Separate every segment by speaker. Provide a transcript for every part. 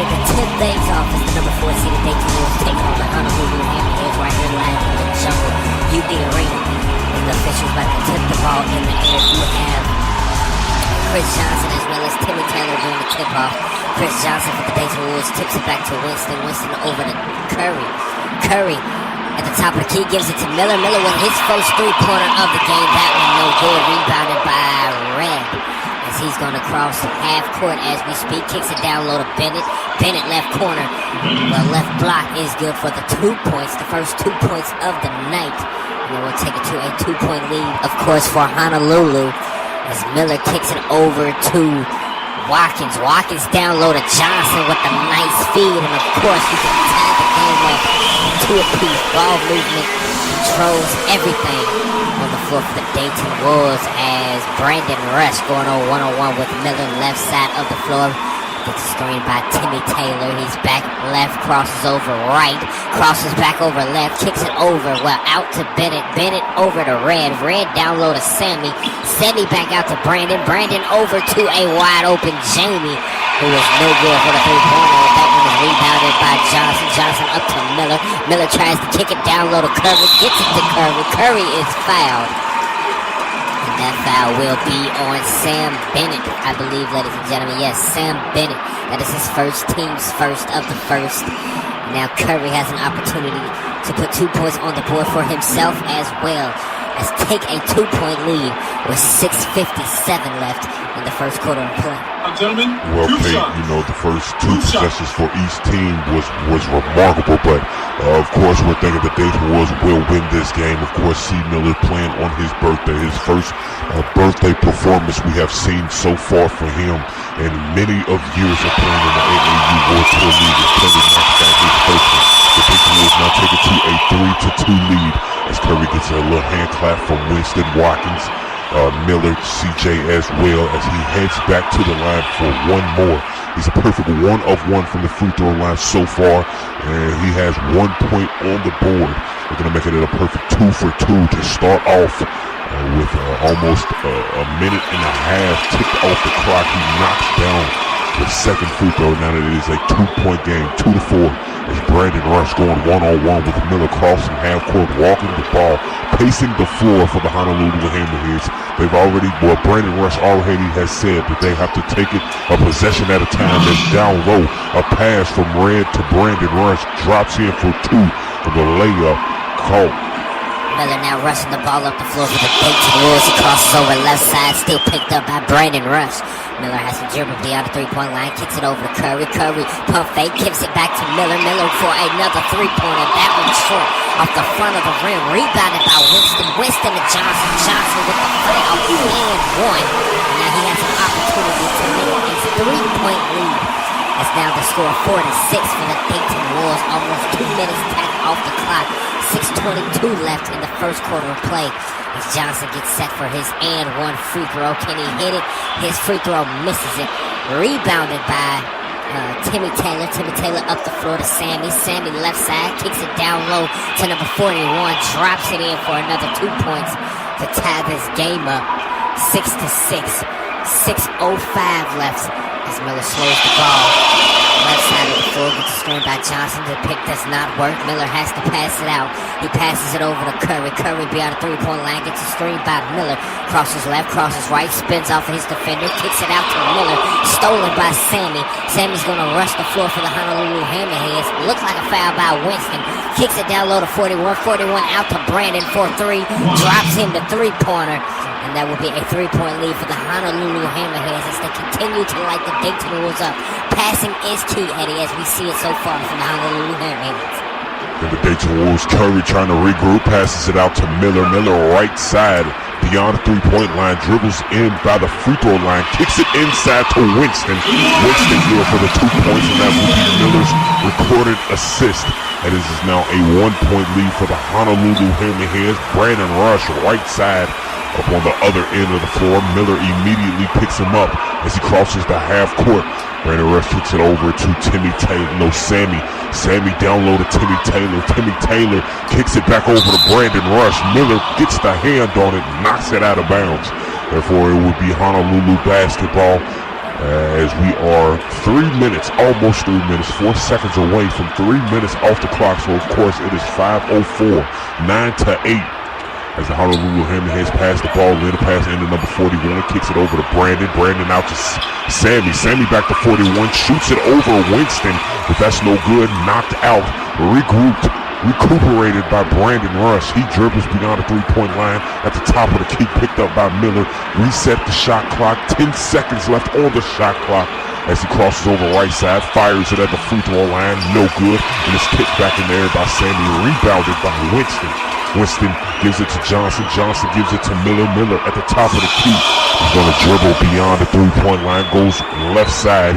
Speaker 1: to tip things off as the number 4 seeded Dayton Wolves take on the Honolulu Hammerheads right here live in the Jungle UD Arena. And the officials about to tip the ball in the air. You have Chris Johnson as well as Timmy Taylor doing the tip-off. Chris Johnson for the Dayton Wolves tips it back to Winston. Winston over to Curry. Curry at the top of the key gives it to Miller. Miller with his first three-pointer of the game. That one no good. Rebounded by Red. As he's going to cross half court as we speak. Kicks it down low to Bennett. Bennett left corner. The left block is good for the 2 points. The first 2 points of the night. And then we'll take it to a 2-point lead, of course, for Honolulu. As Miller kicks it over to Watkins. Watkins down low to Johnson with a nice feed. And of course, you can tie the game up. 2-apiece. Ball movement controls everything on the floor for the Dayton Wolves as Brandon Rush going on one-on-one with Miller left side of the floor. Gets a screen by Timmy Taylor. He's back left, crosses over right, crosses back over left, kicks it over, well, out to Bennett. Bennett over to Red. Red down low to Sammy. Sammy back out to Brandon. Brandon over to a wide open Jamie, who was no good for the three-pointer. That one is rebounded by Johnson. Johnson up to Miller. Miller tries to kick it down low to Curry. Gets it to Curry. Curry is fouled. That foul will be on Sam Bennett, I believe, ladies and gentlemen. Yes, Sam Bennett. That is his first, team's first of the first. Now Curry has an opportunity to put 2 points on the board for himself as well as take a 2-point lead with 6:57 left in the first quarter of play.
Speaker 2: Gentlemen,
Speaker 3: well, Kate, you know, the first two possessions for each team was remarkable, but of course we're thinking the Dayton Wolves will win this game. Of course, C. Miller playing on his birthday, his first birthday performance we have seen so far for him in many of years of playing in the AAU WorldTour League. Is Curry knocks down his first one. The Dayton Wolves now take it to a 3-2 lead as Curry gets a little hand clap from Winston, Watkins, Miller, CJ as well as he heads back to the line for one more. He's a perfect 1 of 1 from the free throw line so far, and he has 1 point on the board. They're going to make it a perfect 2 for 2 to start off with almost a minute and a half ticked off the clock. He knocks down the second free throw. Now it is a 2-point game, 2-4. As Brandon Rush going one-on-one with Miller crossing half court, walking the ball, pacing the floor for the Honolulu Hammerheads. They've already, well, Brandon Rush already has said that they have to take it a possession at a time. As down low, a pass from Red to Brandon Rush drops in for 2 for the layup caught.
Speaker 1: Miller now rushing the ball up the floor for the Dayton Wolves. He crosses over left side, still picked up by Brandon Rush. Miller has to dribble beyond the 3-point line, kicks it over to Curry. Curry pump fake, gives it back to Miller. Miller for another 3-pointer. That one short off the front of the rim. Rebounded by Winston. Winston to Johnson. Johnson with the foul and 1. And now he has an opportunity to make his 3-point lead. That's now the score 4-6 for the Dayton Wolves. Almost 2 minutes tacked off the clock. 6:22 left in the first quarter of play as Johnson gets set for his and 1 free throw. Can he hit it? His free throw misses it. Rebounded by Timmy Taylor. Timmy Taylor up the floor to Sammy. Sammy left side, kicks it down low to number 41. Drops it in for another 2 points to tie this game up. 6-6. 6:05 left as Miller slows the ball. Left side of the floor gets a screen by Johnson. The pick does not work. Miller has to pass it out. He passes it over to Curry. Curry beyond the 3-point line gets a screen by Miller. Crosses left, crosses right, spins off of his defender, kicks it out to Miller. Stolen by Sammy. Sammy's going to rush the floor for the Honolulu Hammerheads. Looks like a foul by Winston. Kicks it down low to 41. 41 out to Brandon for 3. Drops him the 3-pointer. And that will be a 3-point lead for the Honolulu Hammerheads as they continue to light the Dayton Wolves up. Passing is key, Eddie, as we see it so far from the Honolulu Hammerheads.
Speaker 3: And the Dayton Wolves, Curry trying to regroup, passes it out to Miller. Miller right side, beyond the 3-point line, dribbles in by the free throw line, kicks it inside to Winston. Winston here for the 2 points, and that will be Miller's recorded assist. And this is now a 1-point lead for the Honolulu Hammerheads. Brandon Rush right side, up on the other end of the floor. Miller immediately picks him up as he crosses the half court. Brandon Rush kicks it over to Timmy Taylor. No, Sammy. Sammy down low to Timmy Taylor. Timmy Taylor kicks it back over to Brandon Rush. Miller gets the hand on it, knocks it out of bounds. Therefore, it would be Honolulu basketball. as we are 3 minutes, almost 3 minutes, 4 seconds away from 3 minutes off the clock. So of course it is 5:04, 9-8. As the Honolulu Hammerheads pass the ball, in the pass into number 41, kicks it over to Brandon. Brandon out to Sammy. Sammy back to 41, shoots it over Winston, but that's no good. Knocked out, recuperated by Brandon Rush. He dribbles beyond the three-point line at the top of the key, picked up by Miller. Reset the shot clock. 10 seconds left on the shot clock as he crosses over right side, fires it at the free throw line. No good, and it's kicked back in there by Sammy, rebounded by Winston. Winston gives it to Johnson. Johnson gives it to Miller. Miller at the top of the key. He's going to dribble beyond the three-point line. Goes left side.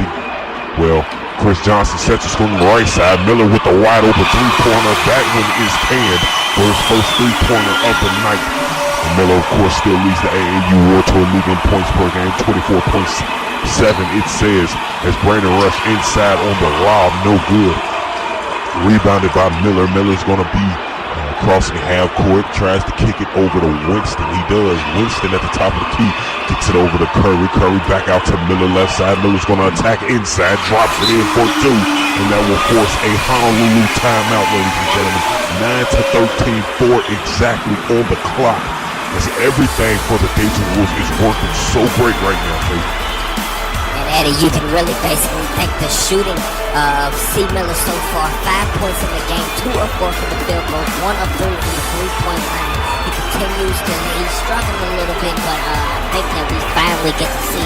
Speaker 3: Chris Johnson sets it from the right side. Miller with the wide open three-pointer. That one is panned for his first three-pointer of the night. And Miller, of course, still leads the AAU WorldTour League in points per game, 24.7. It says as Brandon Rush inside on the lob. No good. Rebounded by Miller. Miller's going to be crossing half court, tries to kick it over to Winston. He does. Winston at the top of the key, kicks it over to Curry. Curry back out to Miller left side. Miller's going to attack inside, drops it in for two, and that will force a Honolulu timeout, ladies and gentlemen. 9-13, 4 exactly on the clock. As everything for the Dayton Wolves is working so great right now, Faith.
Speaker 1: Eddie, you can really basically thank the shooting of C. Miller so far. 5 points in the game, 2 of 4 from the field goal, 1 of 3 from the three-point line. He continues to, he's struggling a little bit, but I think that we finally get to see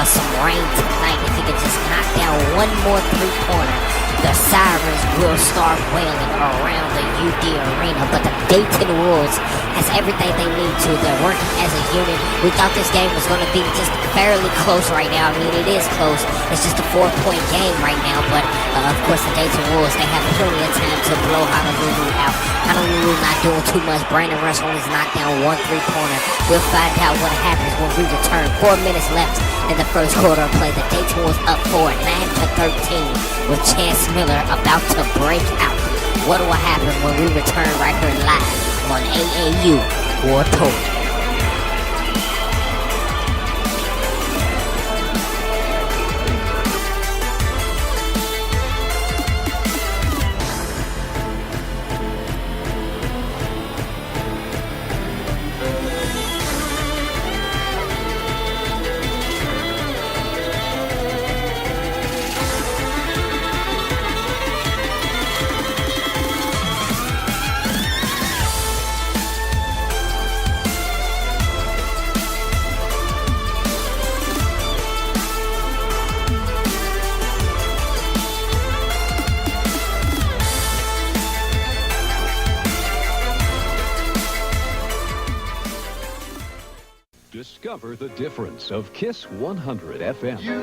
Speaker 1: some rain tonight. If he can just knock down one more three-pointer, the sirens will start wailing around the UD Arena. But the Dayton Wolves has everything they need to. They're working as a unit. We thought this game was going to be just fairly close right now. I mean, it is close. It's just a 4-point game right now. But, of course, the Dayton Wolves, they have plenty of time to blow Honolulu out. Honolulu not doing too much. Brandon Rush only knocked down 1 3-pointer. We'll find out what happens when we return. 4 minutes left in the first quarter of play. The Dayton Wolves up 4, 9-13, with Chance Miller about to break out. What will happen when we return right here live on AAU World Tour?
Speaker 2: Discover the difference of Kiss 100 FM.
Speaker 4: You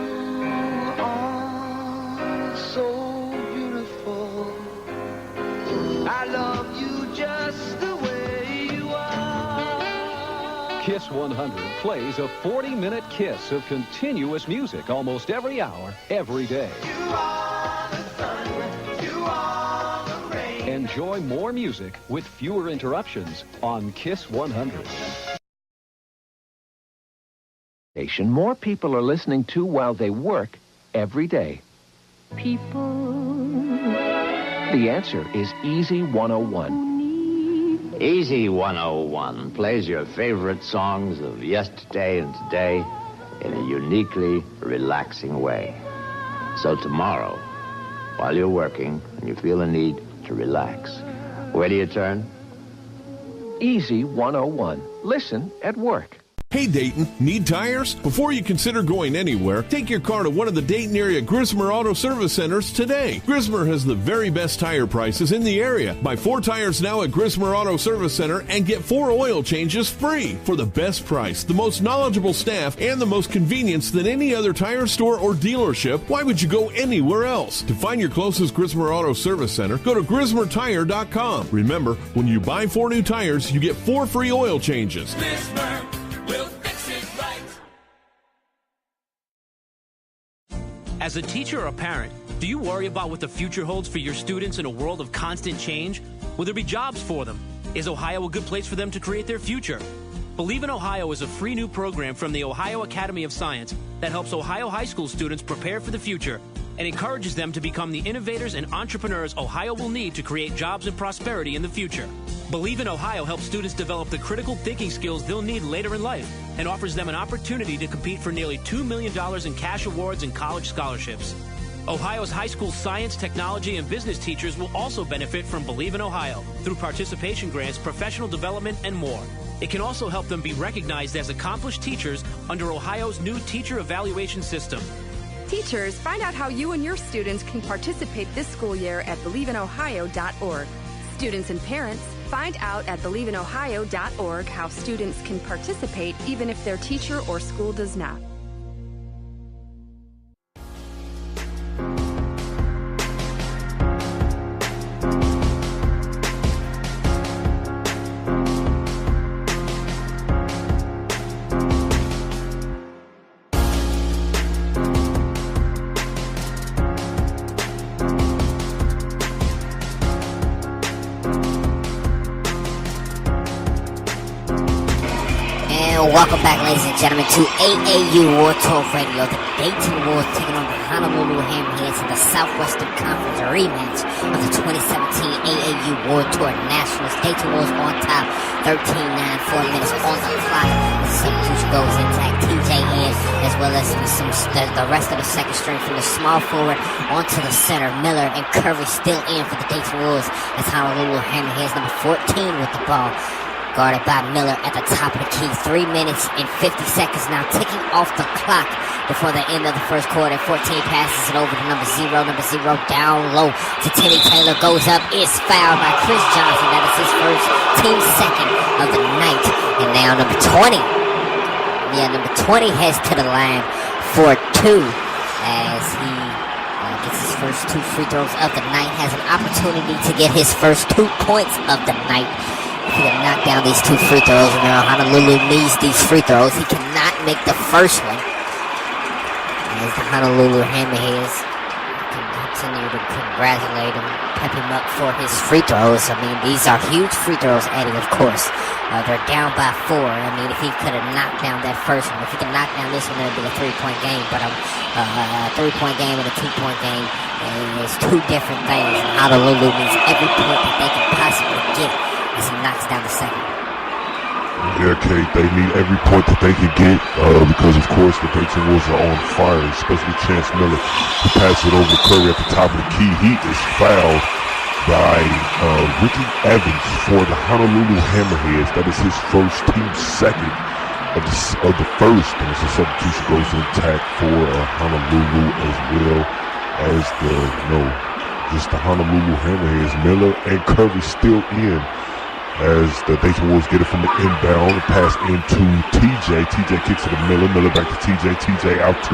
Speaker 4: are so beautiful. I love you just the way you are.
Speaker 2: Kiss 100 plays a 40-minute kiss of continuous music almost every hour, every day.
Speaker 4: You are the sun, you are the rain.
Speaker 2: Enjoy more music with fewer interruptions on Kiss 100.
Speaker 5: More people are listening to while they work every day.
Speaker 6: People.
Speaker 5: The answer is Easy 101.
Speaker 7: Easy 101 plays your favorite songs of yesterday and today in a uniquely relaxing way. So tomorrow, while you're working and you feel a need to relax, where do you turn?
Speaker 5: Easy 101. Listen at work.
Speaker 8: Hey Dayton, need tires? Before you consider going anywhere, take your car to one of the Dayton area Grismer Auto Service Centers today. Grismer has the very best tire prices in the area. Buy 4 tires now at Grismer Auto Service Center and get 4 oil changes free for the best price, the most knowledgeable staff, and the most convenience than any other tire store or dealership. Why would you go anywhere else? To find your closest Grismer Auto Service Center, go to GrismerTire.com. Remember, when you buy 4 new tires, you get 4 free oil changes.
Speaker 9: Grismer. We'll fix it right.
Speaker 10: As a teacher or a parent, do you worry about what the future holds for your students in a world of constant change? Will there be jobs for them? Is Ohio a good place for them to create their future? Believe in Ohio is a free new program from the Ohio Academy of Science that helps Ohio high school students prepare for the future and encourages them to become the innovators and entrepreneurs Ohio will need to create jobs and prosperity in the future. Believe in Ohio helps students develop the critical thinking skills they'll need later in life and offers them an opportunity to compete for nearly $2 million in cash awards and college scholarships. Ohio's high school science, technology, and business teachers will also benefit from Believe in Ohio through participation grants, professional development, and more. It can also help them be recognized as accomplished teachers under Ohio's new teacher evaluation system.
Speaker 11: Teachers, find out how you and your students can participate this school year at believeinohio.org. Students and parents, find out at believeinohio.org how students can participate even if their teacher or school does not.
Speaker 1: Welcome back, ladies and gentlemen, to AAU WorldTour Radio. The Dayton Wolves taking on the Honolulu Hammerheads in the Southwestern Conference rematch of the 2017 AAU WorldTour Nationals. Dayton Wolves on top, 13-9, 4 minutes on the clock. The substitution goes intact. TJ in, as well as the rest of the second string from the small forward onto the center. Miller and Curry still in for the Dayton Wolves as Honolulu Hammerheads number 14 with the ball. Guarded by Miller at the top of the key. 3 minutes and 50 seconds now ticking off the clock before the end of the first quarter. 14 passes it over to number zero down low to Teddy Taylor. Goes up, is fouled by Chris Johnson. That is his first, team second of the night. And now number 20. Number 20 heads to the line for two as he gets his first 2 free throws of the night. Has an opportunity to get his first 2 points of the night. He can knock down these 2 free throws. And now Honolulu needs these free throws. He cannot make the first one. As the Honolulu Hammerheads can continue to congratulate him, pep him up for his free throws. I mean, these are huge free throws, Eddie, of course. They're down by 4. I mean, if he could have knocked down that first one, if he could knock down this one, it would be a 3-point game. But a 3-point game and a 2-point game is 2 different things. And Honolulu needs every point that they can possibly get as he knocks down the second.
Speaker 3: Yeah, Kate, they need every point that they can get because, of course, the Dayton Wolves are on fire, especially Chance Miller. He passes it over to Curry at the top of the key. He is fouled by Ricky Evans for the Honolulu Hammerheads. That is his first, team second of the first. And it's a substitution goes intact for Honolulu as well as the Honolulu Hammerheads. Miller and Curry still in as the Dayton Wolves get it from the inbound, pass into TJ. TJ kicks it to Miller. Miller back to TJ. TJ out to,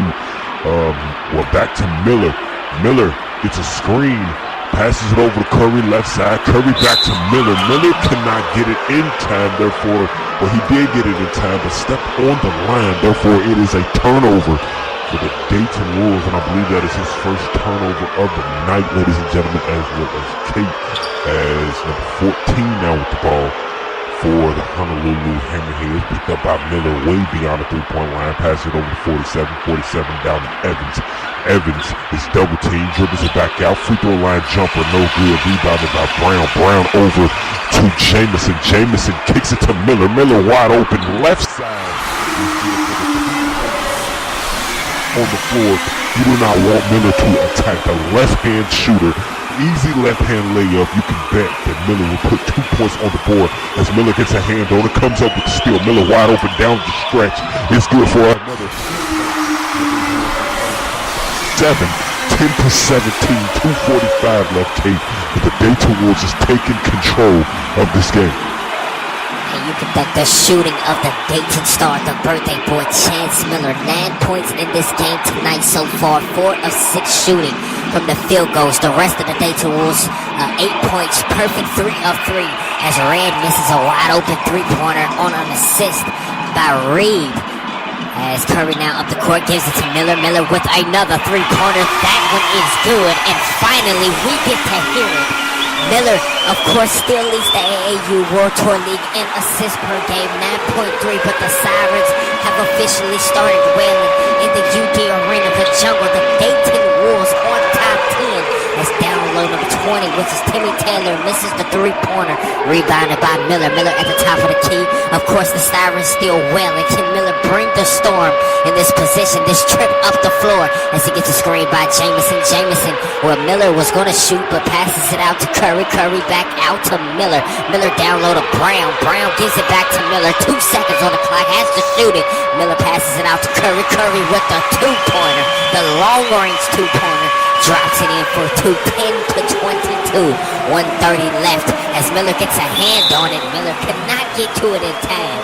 Speaker 3: back to Miller. Miller gets a screen, passes it over to Curry, left side. Curry back to Miller. Miller cannot get it in time, therefore, he did get it in time, but stepped on the line. Therefore, it is a turnover for the Dayton Wolves, and I believe that is his first turnover of the night, ladies and gentlemen, as well as Kate, as number 14 now with the ball for the Honolulu Hammerheads, picked up by Miller way beyond the 3-point line, pass it over to 47 down to Evans. Evans is double teamed, dribbles it back out, free throw line jumper, no good, rebounded by Brown. Brown over to Jamison. Jamison kicks it to Miller. Miller wide open, left side. On the floor, you do not want Miller to attack the left-hand shooter. Easy left-hand layup. You can bet that Miller will put 2 points on the board as Miller gets a hand on it, comes up with the steal. Miller wide open down the stretch. It's good for another 7, 10 to 17, 2:45 left, Kate. But the Dayton Wolves is taking control of this game.
Speaker 1: And you can bet the shooting of the Dayton star, the birthday boy, Chance Miller. 9 points in this game tonight so far. 4 of 6 shooting from the field goals. The rest of the Dayton Wolves, 8 points, perfect 3 of 3. As Red misses a wide open 3-pointer on an assist by Reed. As Curry now up the court, gives it to Miller. Miller with another 3-pointer. That one is good. And finally, we get to hear it. Miller Of course, still leads the AAU World Tour League in assists per game, 9.3, but the Sirens have officially started wailing in the UD Arena, the jungle. The Dayton Wolves on top 10. That's down low number 20, which is Timmy Taylor, misses the three-pointer, rebounded by Miller. Miller at the top of the key. Of course, the Sirens still wailing. Can Miller bring the storm in this position, this trip up the floor as he gets a screen by Jamison. Jamison, where Miller was going to shoot, but passes it out to Curry. Curry back out to Miller. Miller down low to Brown. Brown gives it back to Miller. 2 seconds on the clock, has to shoot it. Miller passes it out to Curry. Curry with the two-pointer, the long-range two-pointer. Drops it in for 2, 10-22. 1:30 left as Miller gets a hand on it. Miller could not get to it in time.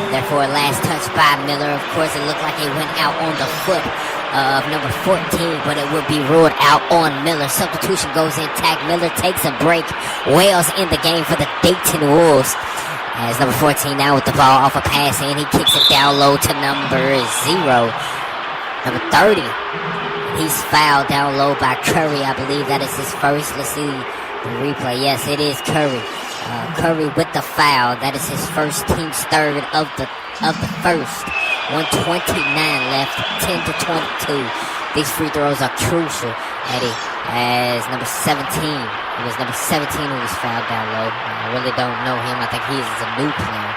Speaker 1: Therefore, last touch by Miller. Of course, it looked like it went out on the foot of number 14, but it would be ruled out on Miller. Substitution goes intact. Miller takes a break. Wales in the game for the Dayton Wolves. As number 14 now with the ball off a pass, and he kicks it down low to number 0. Number 30. He's fouled down low by Curry. I believe that is his first. Let's see the replay. Yes, it is Curry. Curry with the foul. That is his first, team's third of the first. 1:29 left. 10-22. These free throws are crucial, Eddie. As number 17. It was number 17 who was fouled down low. I really don't know him. I think he is a new player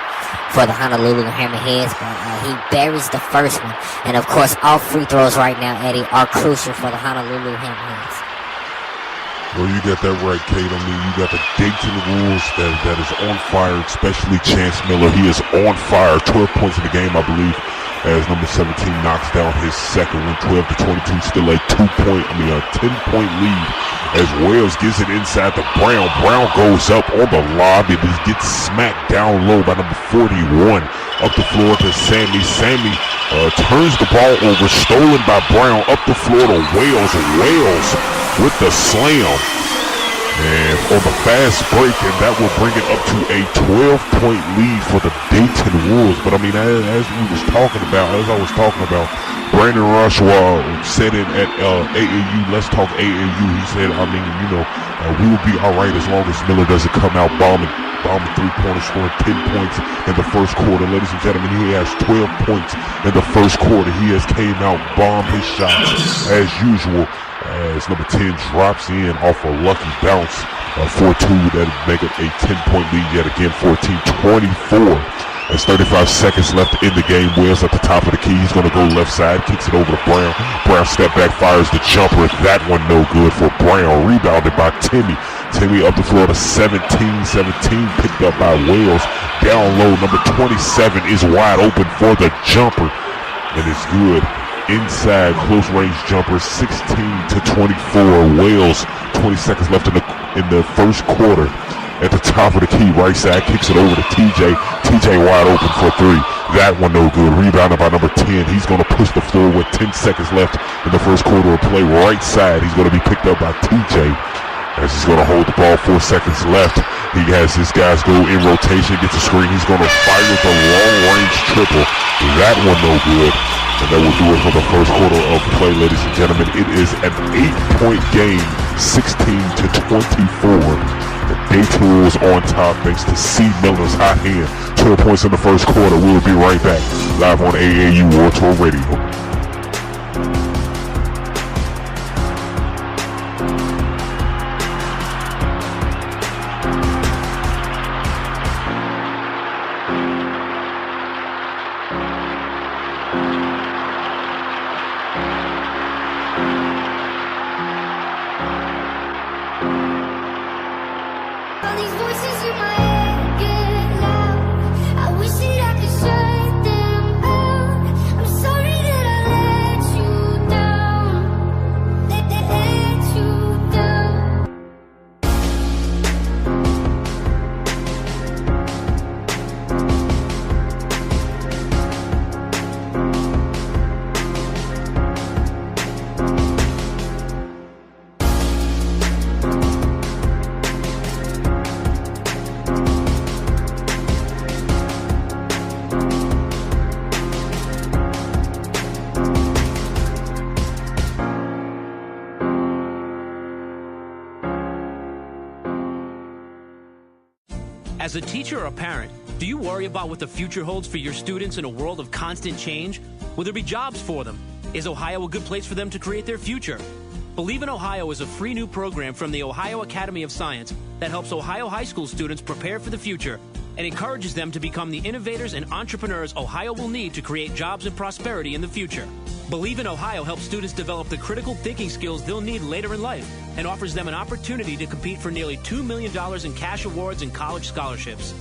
Speaker 1: for the Honolulu Hammerheads, but he buries the first one. And of course, all free throws right now, Eddie, are crucial for the Honolulu Hammerheads.
Speaker 3: Well, you got that right, Kate. I mean, you got the Dayton Wolves that is on fire, especially Chance Miller. He is on fire. 12 points in the game, I believe, as number 17 knocks down his second one. 12-22, still a 10-point lead as Wales gives it inside to Brown. Brown goes up on the lob. It gets smacked down low by number 41. Up the floor to Sammy. Sammy turns the ball over, stolen by Brown. Up the floor to Wales. Wales with the slam. And on the fast break, and that will bring it up to a 12-point lead for the Dayton Wolves. But I mean, as I was talking about, Brandon Rush said it at AAU, let's talk AAU. He said, I mean, we will be all right as long as Miller doesn't come out bombing three-pointer, scoring 10 points in the first quarter. Ladies and gentlemen, he has 12 points in the first quarter. He has came out, bombed his shots as usual. As number 10 drops in off a lucky bounce, 4-2, that'll make it a 10-point lead yet again, 14-24. There's 35 seconds left in the game. Wales at the top of the key. He's going to go left side, kicks it over to Brown. Brown step back, fires the jumper. That one no good for Brown. Rebounded by Timmy. Timmy up the floor to 17. 17 picked up by Wales. Down low, number 27 is wide open for the jumper. And it's good. Inside, close range jumper, 16-24. Wales, 20 seconds left in the first quarter. At the top of the key, right side, kicks it over to TJ. TJ wide open for 3. That one no good. Rebounded by number 10. He's going to push the floor with 10 seconds left in the first quarter of play. Right side, he's going to be picked up by TJ. As he's going to hold the ball, 4 seconds left. He has his guys go in rotation, gets a screen. He's going to fire the long-range triple. That one no good. And that will do it for the first quarter of play, ladies and gentlemen. It is an 8-point game, 16-24. The Dayton Wolves on top thanks to C. Miller's hot hand. 12 points in the first quarter. We'll be right back live on AAU World Tour Radio.
Speaker 10: As a teacher or parent, do you worry about what the future holds for your students in a world of constant change? Will there be jobs for them? Is Ohio a good place for them to create their future? Believe in Ohio is a free new program from the Ohio Academy of Science that helps Ohio high school students prepare for the future and encourages them to become the innovators and entrepreneurs Ohio will need to create jobs and prosperity in the future. Believe in Ohio helps students develop the critical thinking skills they'll need later in life and offers them an opportunity to compete for nearly $2 million in cash awards and college scholarships.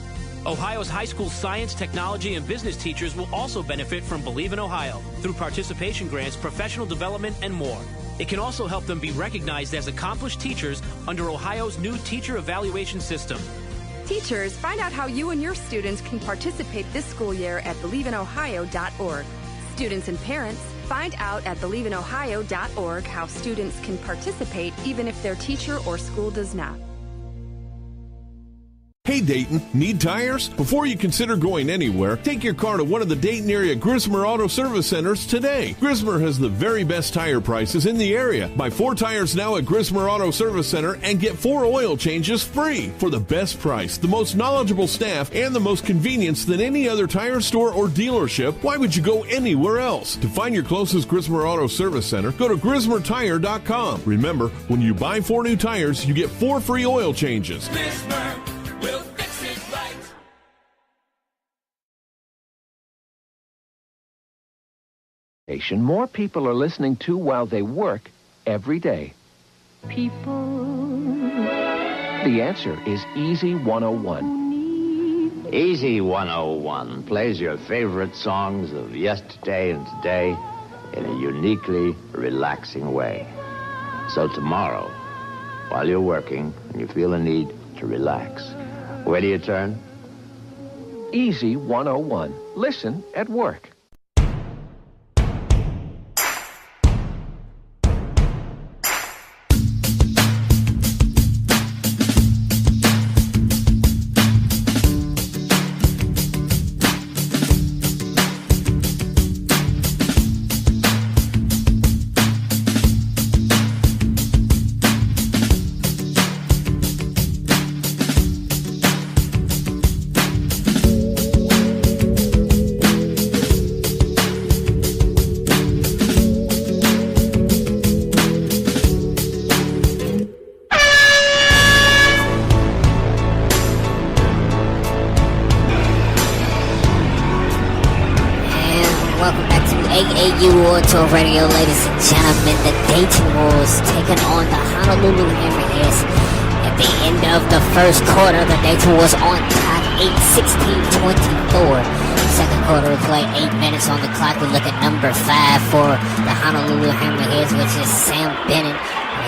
Speaker 10: Ohio's high school science, technology, and business teachers will also benefit from Believe in Ohio through participation grants, professional development, and more. It can also help them be recognized as accomplished teachers under Ohio's new teacher evaluation system.
Speaker 11: Teachers, find out how you and your students can participate this school year at believeinohio.org. Students and parents, find out at believeinohio.org how students can participate even if their teacher or school does not.
Speaker 8: Hey Dayton, need tires? Before you consider going anywhere, take your car to one of the Dayton area Grismer Auto Service Centers today. Grismer has the very best tire prices in the area. Buy 4 tires now at Grismer Auto Service Center and get 4 oil changes free for the best price, the most knowledgeable staff, and the most convenience than any other tire store or dealership. Why would you go anywhere else? To find your closest Grismer Auto Service Center, go to GrismerTire.com. Remember, when you buy 4 new tires, you get 4 free oil changes.
Speaker 9: Grismer will fix it right.
Speaker 5: More people are listening to while they work every day.
Speaker 6: People.
Speaker 5: The answer is Easy 101.
Speaker 7: Easy 101 plays your favorite songs of yesterday and today in a uniquely relaxing way. So tomorrow, while you're working and you feel a need to relax, where do you turn?
Speaker 5: Easy 101. Listen at work.
Speaker 1: WorldTour Radio, ladies and gentlemen. The Dayton Wolves taking on the Honolulu Hammerheads. At the end of the first quarter, the Dayton was on top 8-16-24. Second quarter of play, 8 minutes on the clock. We look at number 5 for the Honolulu Hammerheads, which is Sam Bennett.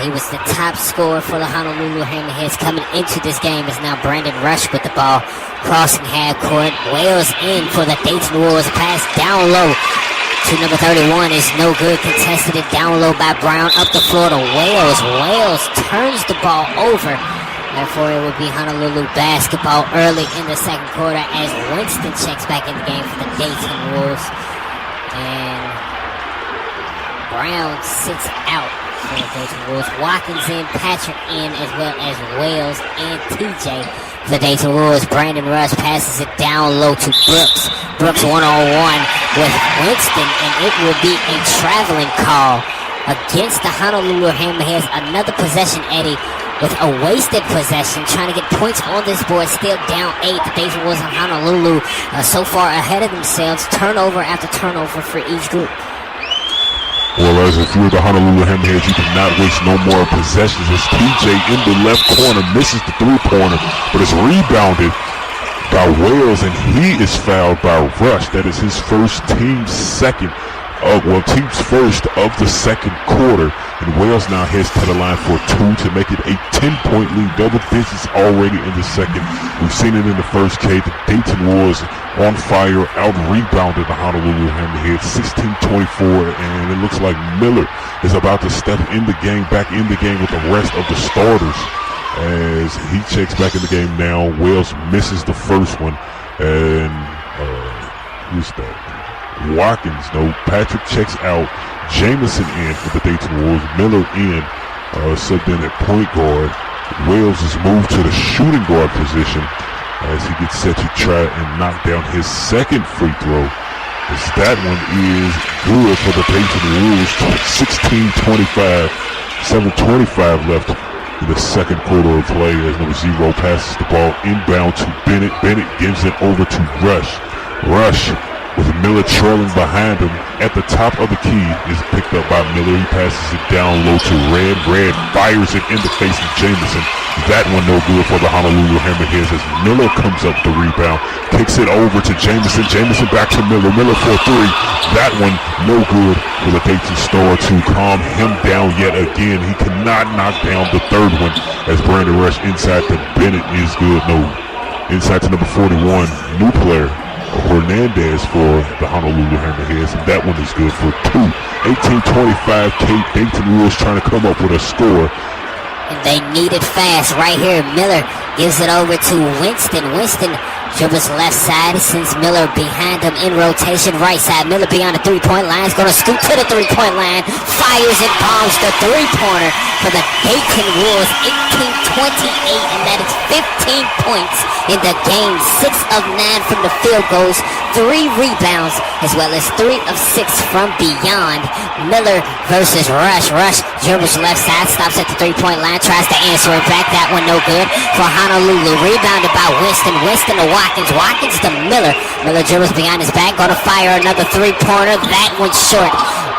Speaker 1: He was the top scorer for the Honolulu Hammerheads. Coming into this game is now Brandon Rush with the ball, crossing half court. Wales in for the Dayton Wolves. Pass down low to number 31 is no good. Contested it down low by Brown. Up the floor to Wales. Wales turns the ball over. Therefore, it will be Honolulu basketball early in the second quarter as Winston checks back in the game for the Dayton Wolves. And Brown sits out for the Dayton Wolves. Watkins in, Patrick in, as well as Wales and TJ. The Dayton Wolves, Brandon Rush passes it down low to Brooks. Brooks one-on-one with Winston, and it will be a traveling call against the Honolulu Hammerheads. Another possession, Eddie, with a wasted possession, trying to get points on this board. Still down 8. The Dayton Wolves and Honolulu so far ahead of themselves. Turnover after turnover for each group.
Speaker 3: Well, as if you're the Honolulu Hammerheads, you cannot waste no more possessions as TJ in the left corner misses the three-pointer, but it's rebounded by Wales, and he is fouled by Rush. That is his first, team's first of the second quarter. And Wales now heads to the line for 2 to make it a 10-point lead. Double digits already in the second. We've seen it in the first K. The Dayton Wolves on fire, out-rebounded the Honolulu Hammerheads 16-24, and it looks like Miller is about to step in the game, back in the game with the rest of the starters. As he checks back in the game now, Wales misses the first one, and who's that? Watkins, no, Patrick checks out. Jamison in for the Dayton Wolves. Miller in, subbed in at point guard. Wales is moved to the shooting guard position as he gets set to try and knock down his second free throw. As that one is good for the Dayton Wolves. 16-25, 7:25 left in the second quarter of play as number 0 passes the ball inbound to Bennett. Bennett gives it over to Rush. Rush, with Miller trailing behind him at the top of the key, is picked up by Miller. He passes it down low to Red. Red fires it in the face of Jamison. That one no good for the Honolulu Hammerheads as Miller comes up the rebound, kicks it over to Jamison. Jamison back to Miller. Miller for 3. That one no good for the Dayton Star to calm him down yet again. He cannot knock down the third one as Brandon Rush inside to Bennett is good. No, inside to number 41, new player Hernandez for the Honolulu Hammerheads, and that one is good for 2. 18-25, Dayton Wolves trying to come up with a score.
Speaker 1: And they need it fast right here. Miller gives it over to Winston. Winston dribbles left side, sends Miller behind him in rotation right side. Miller beyond the three-point line is going to scoot to the three-point line, fires and bombs the three-pointer for the Dayton Wolves. 18-28, and that is 15 points in the game. 6 of 9 from the field goals, 3 rebounds, as well as 3 of 6 from beyond. Miller versus Rush. Rush dribbles left side, stops at the three-point line, tries to answer it back. That one no good for Honolulu. Rebounded by Winston. Winston to Watkins. Watkins to Miller. Miller dribbles behind his back, going to fire another three-pointer. That one short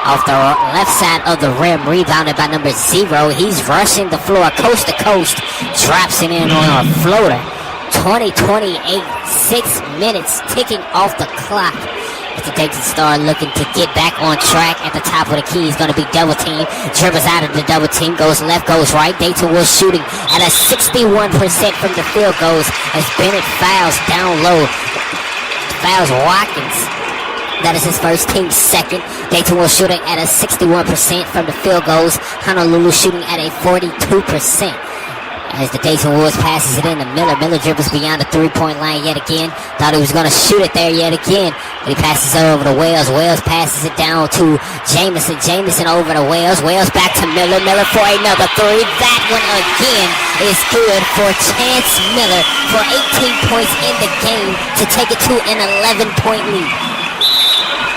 Speaker 1: off the left side of the rim. Rebounded by number 0. He's rushing the floor coast to coast. Drops it in on a floater. 20-28, 6 minutes ticking off the clock. It's the Dayton Star looking to get back on track at the top of the key. He's going to be double teamed. Dribbles out of the double team. Goes left, goes right. Dayton was shooting at a 61% from the field goals as Bennett fouls down low. Fouls Watkins. That is his first, team second. Dayton was shooting at a 61% from the field goals. Honolulu shooting at a 42%. As the Dayton Wolves passes it in to Miller. Miller dribbles beyond the three-point line yet again. Thought he was going to shoot it there yet again. But he passes it over to Wales. Wales passes it down to Jamison. Jamison over to Wales. Wales back to Miller. Miller for another 3. That one again is good for Chance Miller for 18 points in the game to take it to an 11-point lead.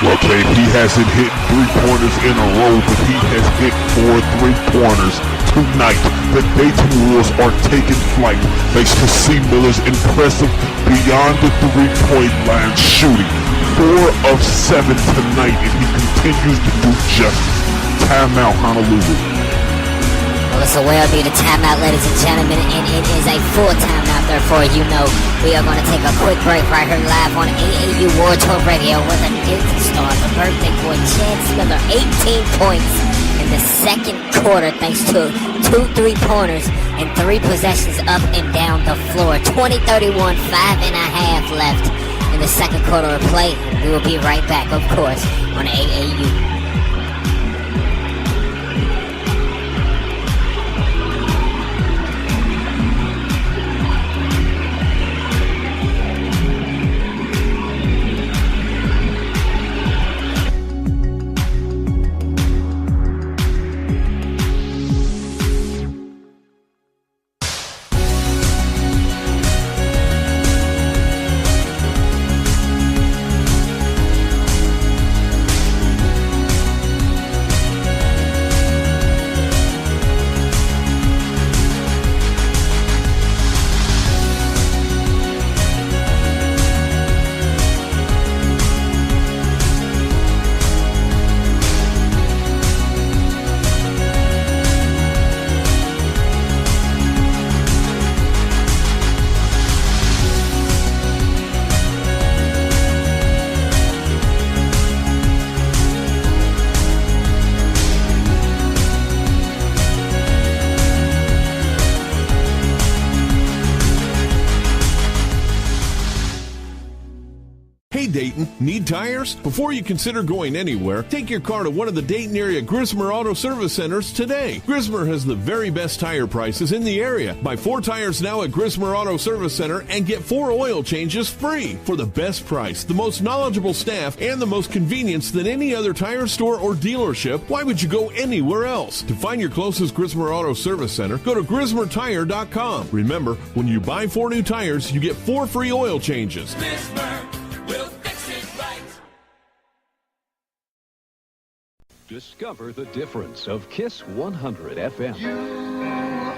Speaker 3: Well, Kate, he hasn't hit 3-pointers in a row, but he has hit 4 3-pointers tonight. The Dayton Wolves are taking flight thanks to C. Miller's impressive beyond the 3-point line shooting. 4 of 7 tonight, and he continues to do justice. Timeout, Honolulu.
Speaker 1: Well, it's a well-needed timeout, ladies and gentlemen, and it is a full timeout there for you know. We are going to take a quick break right here live on AAU WorldTour Radio with an Dayton Star, the birthday boy Chance Miller, 18 points in the second quarter thanks to 2 3-pointers and 3 possessions up and down the floor. 20-31, 5.5 left in the second quarter of play. We will be right back, of course, on AAU.
Speaker 8: Hey Dayton, need tires? Before you consider going anywhere, take your car to one of the Dayton area Grismer Auto Service Centers today. Grismer has the very best tire prices in the area. Buy 4 tires now at Grismer Auto Service Center and get 4 oil changes free for the best price, the most knowledgeable staff, and the most convenience than any other tire store or dealership. Why would you go anywhere else? To find your closest Grismer Auto Service Center, go to GrismerTire.com. Remember, when you buy 4 new tires, you get 4 free oil changes.
Speaker 9: We'll fix it right.
Speaker 2: Discover the difference of Kiss 100 FM.
Speaker 4: You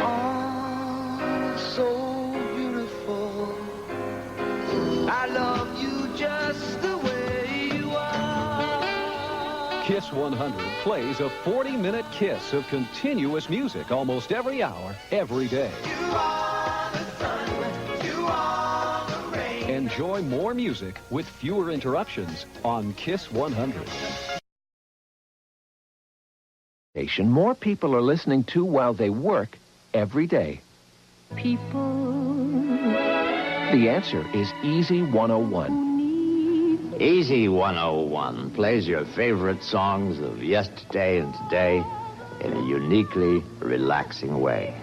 Speaker 4: are so beautiful. I love you just the way you are.
Speaker 2: Kiss 100 plays a 40-minute kiss of continuous music almost every hour, every day.
Speaker 4: You are the sun, you are the rain.
Speaker 2: Enjoy more music with fewer interruptions on Kiss 100.
Speaker 5: More people are listening to while they work every day.
Speaker 6: People
Speaker 5: The answer is Easy 101.
Speaker 7: Easy 101 plays your favorite songs of yesterday and today in a uniquely relaxing way.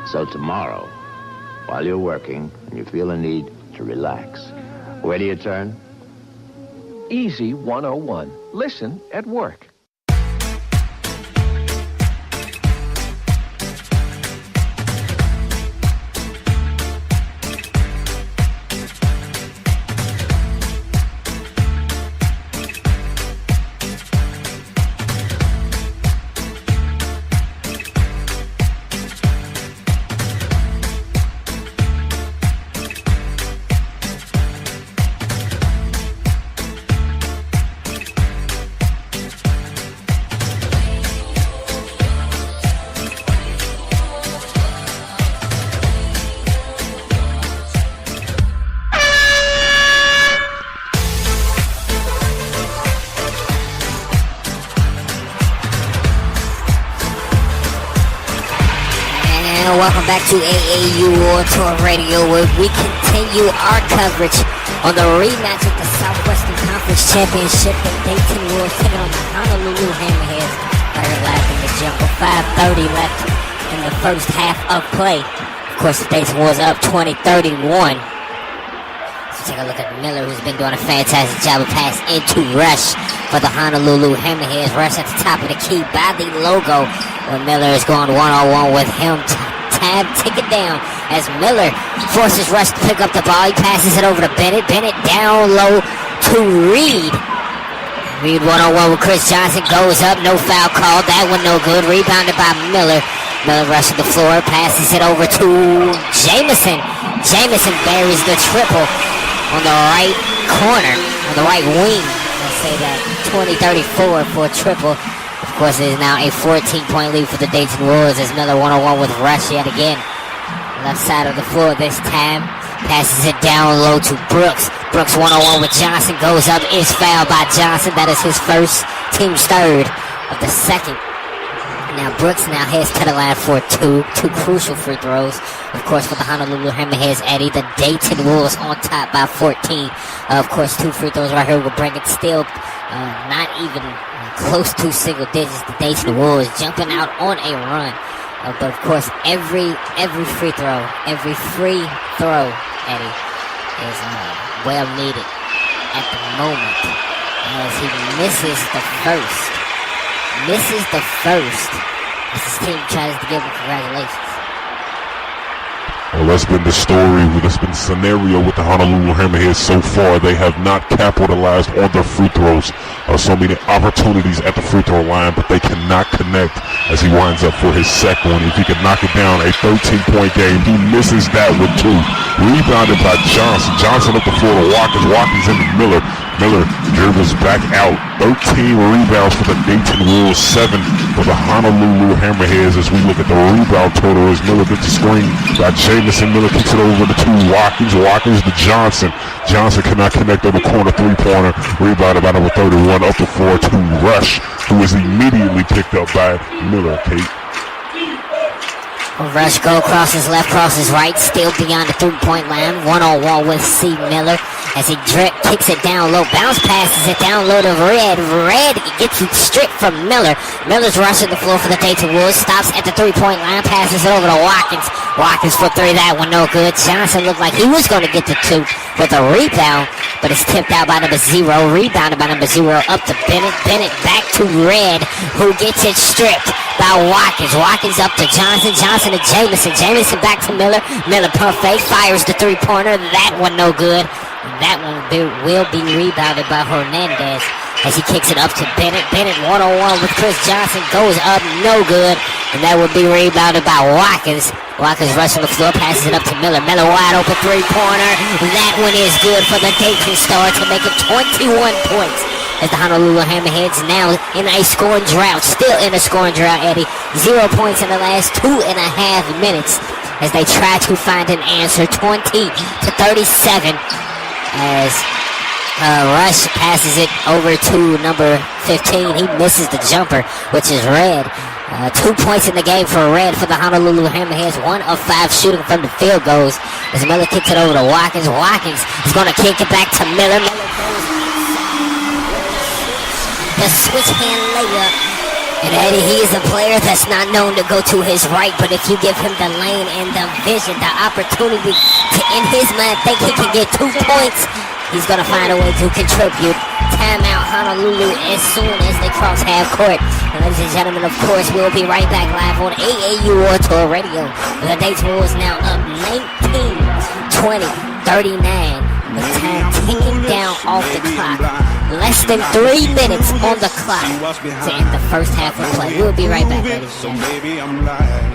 Speaker 7: So tomorrow, while you're working and you feel a need to relax, where do you turn?
Speaker 5: Easy 101. Listen at work.
Speaker 1: Welcome back to AAU WorldTour Radio, where we continue our coverage on the rematch of the Southwestern Conference Championship. The Dayton Wolves taking on the Honolulu Hammerheads. Right here live in the jungle. 5:30 left in the first half of play. Of course, the Dayton Wolves up 20-31. So take a look at Miller, who's been doing a fantastic job of pass into rush for the Honolulu Hammerheads. Rush at the top of the key by the logo, where Miller is going one-on-one with him. Tab ticket down as Miller forces Rush to pick up the ball. He passes it over to Bennett. Bennett down low to Reed. Reed one-on-one with Chris Johnson. Goes up. No foul called. That one no good. Rebounded by Miller. Miller rushing the floor. Passes it over to Jamison. Jamison buries the triple on the right corner. On the right wing. Let's say that 20-34 for a triple. Of course, it is now a 14-point lead for the Dayton Wolves as Miller one-on-one with Rush yet again. Left side of the floor this time. Passes it down low to Brooks. Brooks one-on-one with Johnson. Goes up. Is fouled by Johnson. That is his first, team's third of the second. Now Brooks now heads to the line for two crucial free throws. Of course, for the Honolulu Hammerheads, Eddie, the Dayton Wolves on top by 14. Of course, 2 free throws right here will bring it still not even close to single digits. The Dayton Wolves jumping out on a run. But of course, every free throw, Eddie, is well needed at the moment as he misses the first. As his team tries to give him congratulations.
Speaker 3: Well, that's been the story, that's been the scenario with the Honolulu Hammerheads so far. They have not capitalized on their free throws. So many opportunities at the free throw line, but they cannot connect as he winds up for his second one. If he could knock it down, a 13-point game. He misses that with 2. Rebounded by Johnson. Johnson up the floor to Watkins. Watkins into Miller. Miller dribbles back out. 13 rebounds for the Dayton Wolves, 7 for the Honolulu Hammerheads as we look at the rebound total as Miller gets the screen by Jamison. Miller kicks it over to Watkins. Watkins to Johnson. Johnson cannot connect on the corner three-pointer. Rebounded by number 31 up the floor to Rush, who is immediately picked up by Miller, Kate.
Speaker 1: Rush go, crosses left, crosses right, still beyond the three-point line. One-on-one with C. Miller as he kicks it down low. Bounce passes it down low to Red. Red gets it stripped from Miller. Miller's rushing the floor for the Dayton Wolves. Stops at the three-point line, passes it over to Watkins. Watkins for three, that one no good. Johnson looked like he was going to get the two with a rebound, but it's tipped out by number 0. Rebounded by number 0 up to Bennett. Bennett back to Red, who gets it stripped by Watkins. Watkins up to Johnson. Johnson to Jamison. Jamison back to Miller. Miller pump fake, fires the three-pointer. That one no good. That one will be rebounded by Hernandez as he kicks it up to Bennett. Bennett one-on-one with Chris Johnson. Goes up, no good. And that would be rebounded by Watkins. Watkins rushing the floor, passes it up to Miller. Miller wide open three-pointer. That one is good for the Dayton Star to make it 21 points. As the Honolulu Hammerheads now in a scoring drought. Still in a scoring drought, Eddie. 0 points in the last 2.5 minutes as they try to find an answer. 20-37 as Rush passes it over to number 15. He misses the jumper, which is Red. 2 points in the game for Red for the Honolulu Hammerheads. 1 of 5 shooting from the field goals as Miller kicks it over to Watkins. Watkins is going to kick it back to Miller. Miller goes the switch hand layup. And Eddie, he is a player that's not known to go to his right, but if you give him the lane and the vision, the opportunity to, in his mind, think he can get 2 points, he's going to find a way to contribute. Timeout Honolulu as soon as they cross half court. And ladies and gentlemen, of course, we'll be right back live on AAU WorldTour Radio. The Dayton Wolves now up 19-20-39. The time ticking down off the clock. Less than 3 minutes on the clock to end the first half of play. We'll be right back, ladies and gentlemen.
Speaker 12: Maybe I'm lying,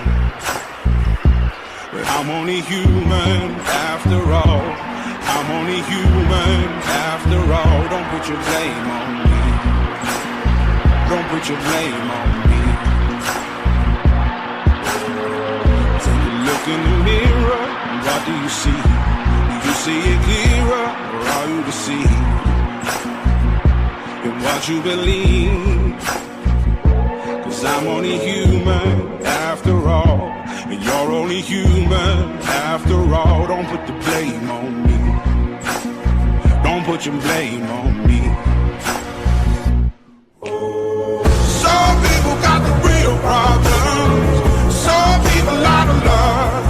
Speaker 12: but I'm only human after all. I'm only human after all. Don't put your blame on me. Don't put your blame on me. Take a look in the mirror. What do you see? Do you see it clearer, or are you deceived in what you believe? 'Cause I'm only human after all, and you're only human after all. Don't put the blame on me. Don't put your blame on me. Some people got the real problems. Some people out of love.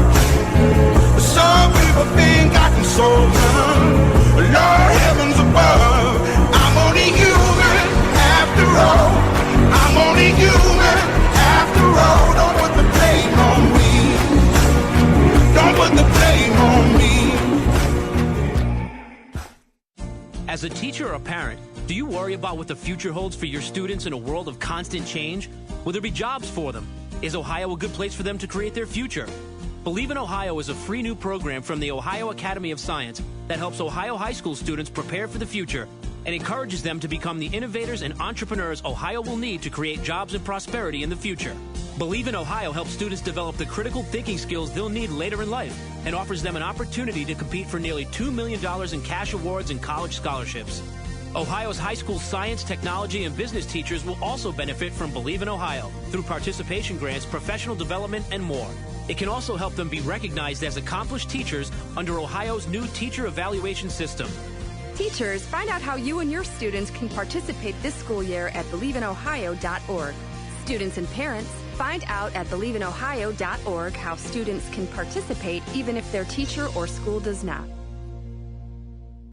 Speaker 12: Some people think I can solve them. Lord heavens above, I'm only human after all. I'm only human after all. Don't put the blame on me. Don't put the blame on me.
Speaker 10: As a teacher or a parent, do you worry about what the future holds for your students in a world of constant change? Will there be jobs for them? Is Ohio a good place for them to create their future? Believe in Ohio is a free new program from the Ohio Academy of Science that helps Ohio high school students prepare for the future and encourages them to become the innovators and entrepreneurs Ohio will need to create jobs and prosperity in the future. Believe in Ohio helps students develop the critical thinking skills they'll need later in life and offers them an opportunity to compete for nearly $2 million in cash awards and college scholarships. Ohio's high school science, technology, and business teachers will also benefit from Believe in Ohio through participation grants, professional development, and more. It can also help them be recognized as accomplished teachers under Ohio's new teacher evaluation system.
Speaker 11: Teachers, find out how you and your students can participate this school year at believeinohio.org. Students and parents, find out at believeinohio.org how students can participate even if their teacher or school does not.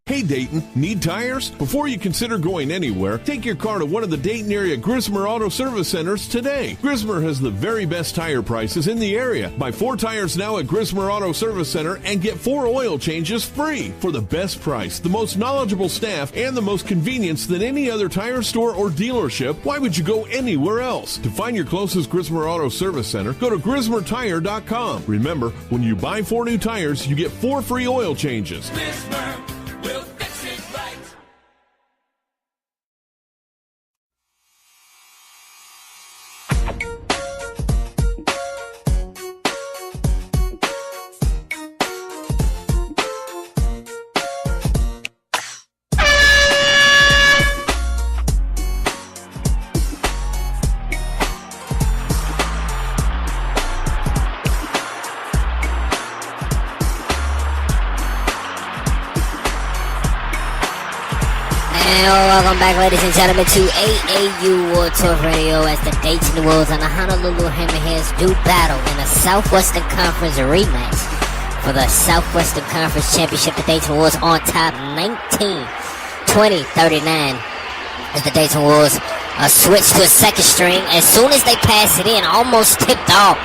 Speaker 8: Hey Dayton, need tires? Before you consider going anywhere, take your car to one of the Dayton area Grismer Auto Service Centers today. Grismer has the very best tire prices in the area. Buy 4 tires now at Grismer Auto Service Center and get 4 oil changes free for the best price, the most knowledgeable staff, and the most convenience than any other tire store or dealership. Why would you go anywhere else? To find your closest Grismer Auto Service Center, go to GrismerTire.com. Remember, when you buy 4 new tires, you get 4 free oil changes.
Speaker 9: We'll fix it right.
Speaker 1: And welcome back, ladies and gentlemen, to AAU WorldTour Radio as the Dayton Wolves and the Honolulu Hammerheads do battle in a Southwestern Conference rematch for the Southwestern Conference Championship. The Dayton Wolves on top 19-20-39 as the Dayton Wolves switch to a second string. As soon as they pass it in, almost tipped out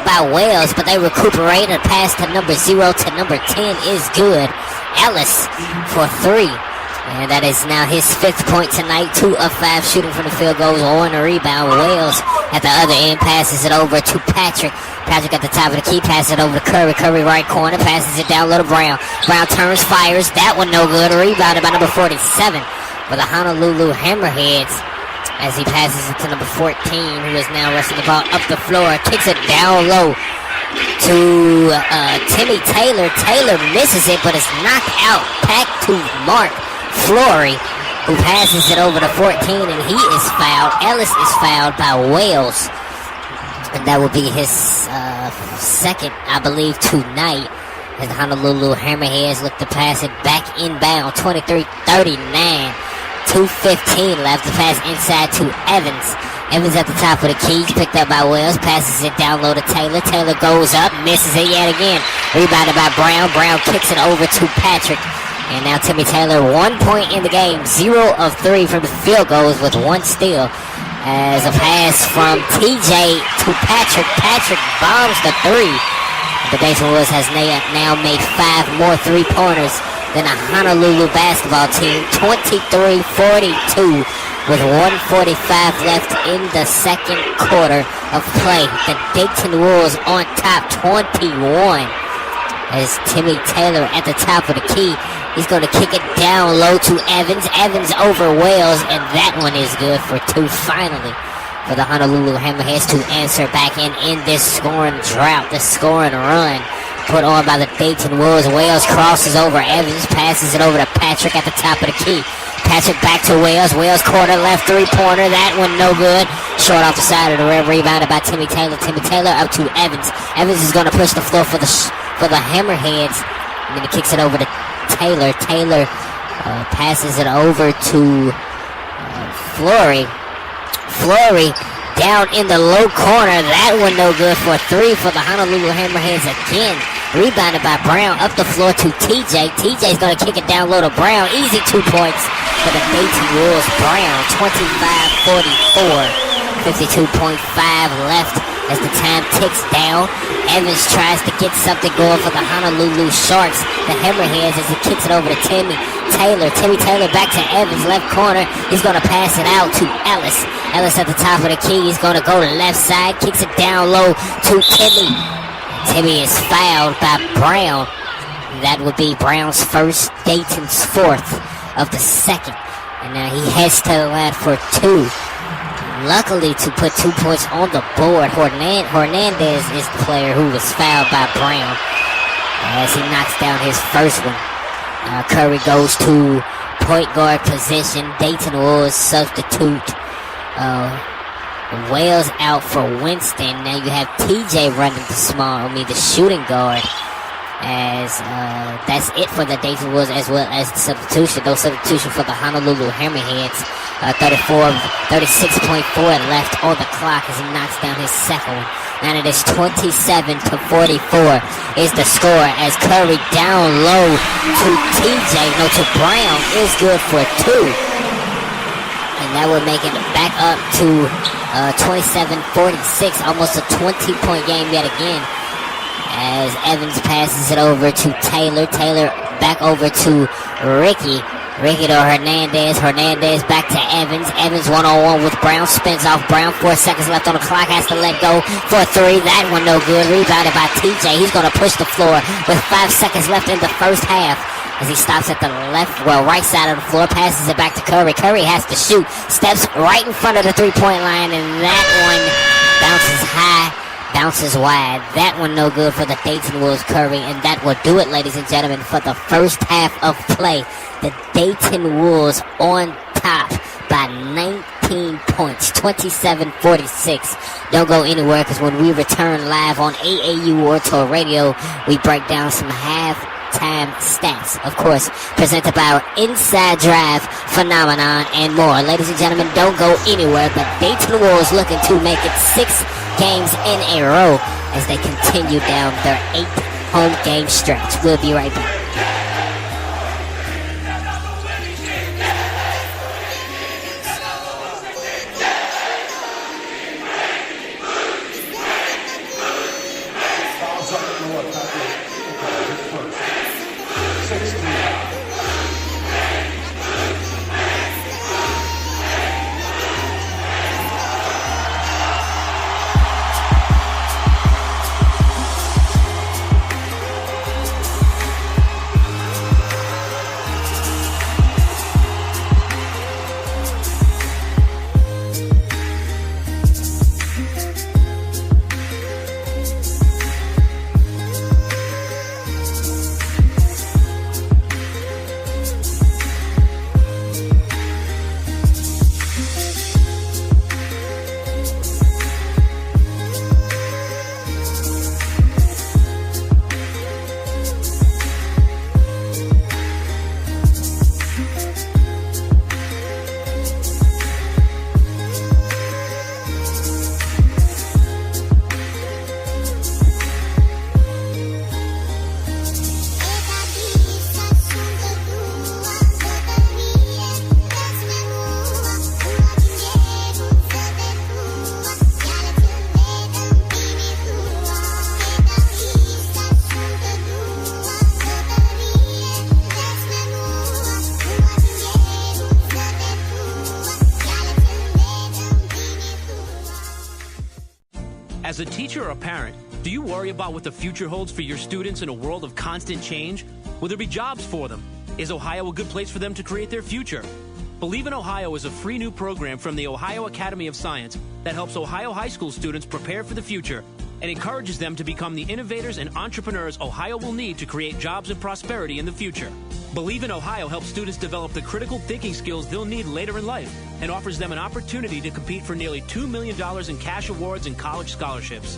Speaker 1: by Wales, but they recuperate and pass to number 0 to number 10 is good. Ellis for 3. And that is now his 5th point tonight. 2 of 5 shooting from the field goals on the rebound. Wales at the other end passes it over to Patrick. Patrick at the top of the key, passes it over to Curry. Curry right corner, passes it down low to Brown. Brown turns, fires. That one no good. Rebounded by number 47 for the Honolulu Hammerheads as he passes it to number 14, who is now rushing the ball up the floor. Kicks it down low to Timmy Taylor. Taylor misses it, but it's knocked out. Back to Mark Flory, who passes it over to 14, and he is fouled. Ellis is fouled by Wales, and that will be his second, I believe, tonight, as the Honolulu Hammerheads look to pass it back inbound. 23-39, 2:15 left to pass inside to Evans. Evans at the top of the key, picked up by Wells, passes it down low to Taylor. Taylor goes up, misses it yet again. Rebounded by Brown. Brown kicks it over to Patrick. And now Timmy Taylor, 1 point in the game, 0 of 3 from the field goals with 1 steal. As a pass from TJ to Patrick. Patrick bombs the 3. The Dayton Wolves has now made 5 more 3-pointers than a Honolulu basketball team. 23-42 with 1:45 left in the second quarter of play. The Dayton Wolves on top 21. As Timmy Taylor at the top of the key. He's going to kick it down low to Evans. Evans over Wales, and that one is good for 2 finally for the Honolulu Hammerheads to answer back in this scoring drought, this scoring run put on by the Dayton Wolves. Wales crosses over Evans, passes it over to Patrick at the top of the key. Patrick back to Wales. Wales corner left 3-pointer. That one no good. Short off the side of the rim, rebounded by Timmy Taylor. Timmy Taylor up to Evans. Evans is going to push the floor for the Hammerheads. And then he kicks it over to Taylor. Taylor passes it over to Flory. Flory down in the low corner. That one no good for 3 for the Honolulu Hammerheads again. Rebounded by Brown up the floor to TJ. TJ's going to kick it down low to Brown. Easy 2 points for the Dayton Wolves. Brown 25-44. 52.5 left as the time ticks down. Evans tries to get something going for the Honolulu Sharks. The Hammerheads as he kicks it over to Timmy Taylor. Timmy Taylor back to Evans, left corner. He's going to pass it out to Ellis. Ellis at the top of the key. He's going to go to left side. Kicks it down low to Timmy. Timmy is fouled by Brown. That would be Brown's first, Dayton's 4th of the second. And now he heads to the line for 2. Luckily to put 2 points on the board, Hernandez is the player who was fouled by Brown as he knocks down his first one. Curry goes to point guard position. Dayton Wolves substitute. Wales out for Winston. Now you have TJ running the shooting guard. As that's it for the Dayton Wolves as well as the substitution. No substitution for the Honolulu Hammerheads. 36.4 left on the clock as he knocks down his second one. Now it is 27-44 is the score as Curry down low to Brown is good for 2. And that would make it back up to 27-46, almost a 20-point game yet again. As Evans passes it over to Taylor. Taylor back over to Ricky. Ricky to Hernandez. Hernandez back to Evans. Evans one-on-one with Brown. Spins off Brown. 4 seconds left on the clock. Has to let go for 3. That one no good. Rebounded by TJ. He's going to push the floor with 5 seconds left in the first half. As he stops at the right side of the floor. Passes it back to Curry. Curry has to shoot. Steps right in front of the 3-point line. And that one bounces high. Bounces wide. That one no good for the Dayton Wolves. Curry. And that will do it, ladies and gentlemen, for the first half of play. The Dayton Wolves on top by 19 points. 27-46. Don't go anywhere because when we return live on AAU WorldTour Radio, we break down some time stats, of course, presented by our Inside Drive phenomenon and more. Ladies and gentlemen, don't go anywhere. The Dayton Wolves looking to make it 6 games in a row as they continue down their 8th home game stretch. We'll be right back.
Speaker 10: As a teacher or a parent, do you worry about what the future holds for your students in a world of constant change? Will there be jobs for them? Is Ohio a good place for them to create their future? Believe in Ohio is a free new program from the Ohio Academy of Science that helps Ohio high school students prepare for the future and encourages them to become the innovators and entrepreneurs Ohio will need to create jobs and prosperity in the future. Believe in Ohio helps students develop the critical thinking skills they'll need later in life and offers them an opportunity to compete for nearly $2 million in cash awards and college scholarships.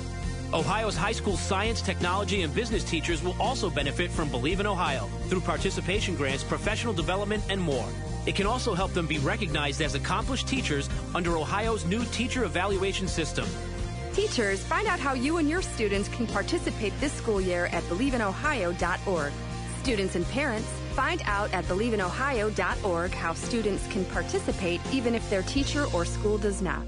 Speaker 10: Ohio's high school science, technology, and business teachers will also benefit from Believe in Ohio through participation grants, professional development, and more. It can also help them be recognized as accomplished teachers under Ohio's new teacher evaluation system.
Speaker 11: Teachers, find out how you and your students can participate this school year at believeinohio.org. Students and parents, find out at believeinohio.org how students can participate even if their teacher or school does not.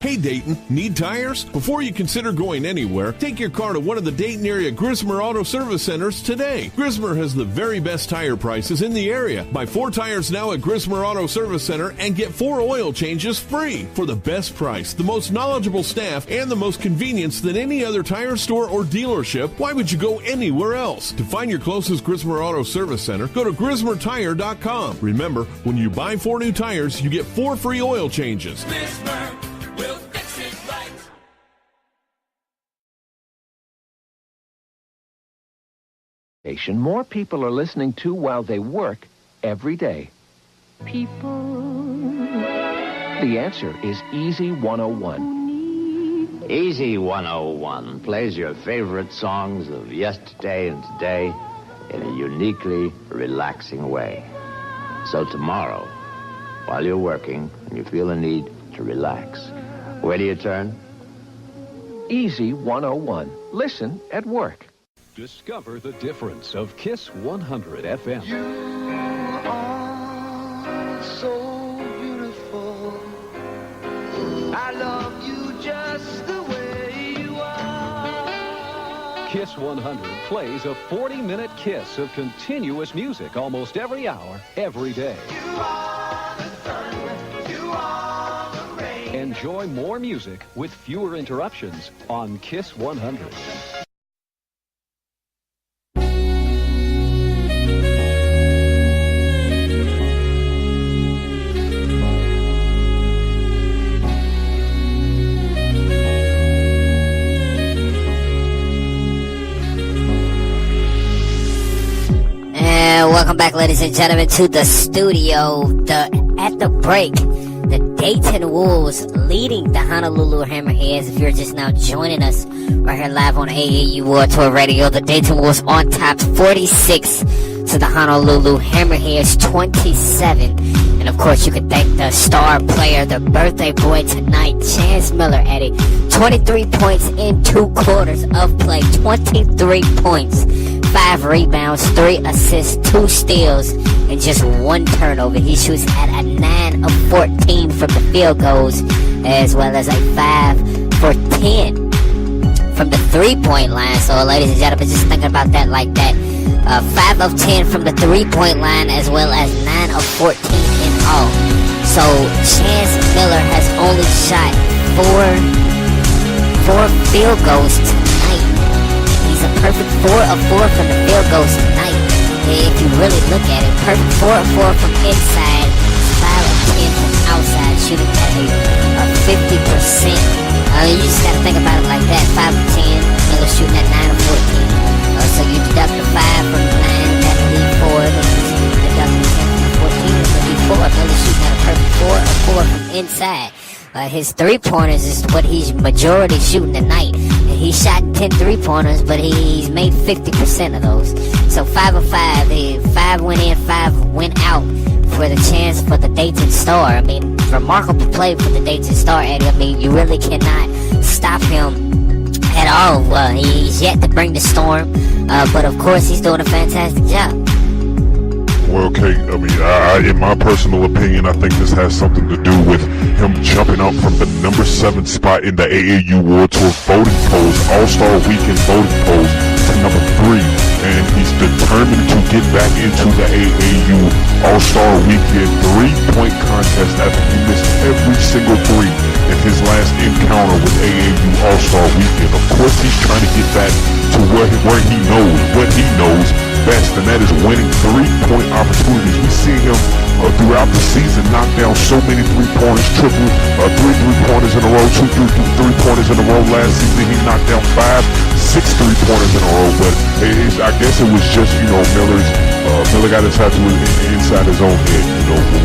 Speaker 8: Hey Dayton, need tires? Before you consider going anywhere, take your car to one of the Dayton area Grismer Auto Service Centers today. Grismer has the very best tire prices in the area. Buy 4 tires now at Grismer Auto Service Center and get 4 oil changes free for the best price, the most knowledgeable staff, and the most convenience than any other tire store or dealership. Why would you go anywhere else? To find your closest Grismer Auto Service Center, go to GrismerTire.com. Remember, when you buy 4 new tires, you get 4 free oil changes.
Speaker 9: Grismer will fix it right.
Speaker 5: More people are listening to while they work every day.
Speaker 6: People.
Speaker 5: The answer is Easy 101.
Speaker 7: Easy 101 plays your favorite songs of yesterday and today in a uniquely relaxing way. So tomorrow, while you're working and you feel the need to relax, where do you turn?
Speaker 5: Easy 101. Listen at work.
Speaker 2: Discover the difference of Kiss 100 FM.
Speaker 4: You are so beautiful. I love you just the way you are.
Speaker 2: Kiss 100 plays a 40-minute kiss of continuous music almost every hour, every day.
Speaker 4: You are the sun, you are the rain.
Speaker 2: Enjoy more music with fewer interruptions on Kiss 100.
Speaker 1: Welcome back, ladies and gentlemen, to the studio. At the break, the Dayton Wolves leading the Honolulu Hammerheads. If you're just now joining us right here live on AAU World Tour Radio, the Dayton Wolves on top 46 to the Honolulu Hammerheads 27. And of course, you can thank the star player, the birthday boy tonight, Chance Miller, Eddie. 23 points in 2 quarters of play. 23 points, 5 rebounds, 3 assists, 2 steals, and just 1 turnover. He shoots at a 9 of 14 from the field goals, as well as a 5 for 10 from the 3-point line. So, ladies and gentlemen, just thinking about that like that. 5 of 10 from the 3-point line, as well as 9 of 14 in all. So Chance Miller has only shot 4 field goals tonight. He's a perfect 4 of 4 from the field goals tonight. If you really look at it, perfect 4 of 4 from inside, 5 of 10 from outside, shooting at a 50%. You just gotta think about it like that. 5 of 10, Miller shooting at 9 of 14. So you deduct the 5 from 9, that would leave 4. Then you deduct the 10 from 14, that would leave 4. Miller shooting at a perfect 4 of 4 from inside. His 3-pointers is what he's majority shooting tonight. And he shot 10 3-pointers, but he's made 50% of those. So 5 of 5. 5 went in, 5 went out for the chance for the Dayton Star. I mean, remarkable play for the Dayton Star, Eddie. I mean, you really cannot stop him at all. He's yet to bring the storm, but of course he's doing a fantastic job.
Speaker 3: Well, Kate, I mean, in my personal opinion, I think this has something to do with him jumping up from the number 7 spot in the AAU World Tour voting polls, All-Star Weekend voting polls, to number 3. And he's determined to get back into the AAU All-Star Weekend 3-point contest after he missed every single 3 in his last encounter with AAU All-Star Weekend. Of course, he's trying to get back to where he knows, what he knows best, and that is winning 3-point opportunities. We see him throughout the season knock down so many 3-pointers, 3 3-pointers in a row, 2 3-pointers in a row. Last season he knocked down 5, 6 3-pointers in a row. But I guess it was just, Miller got inside his own head.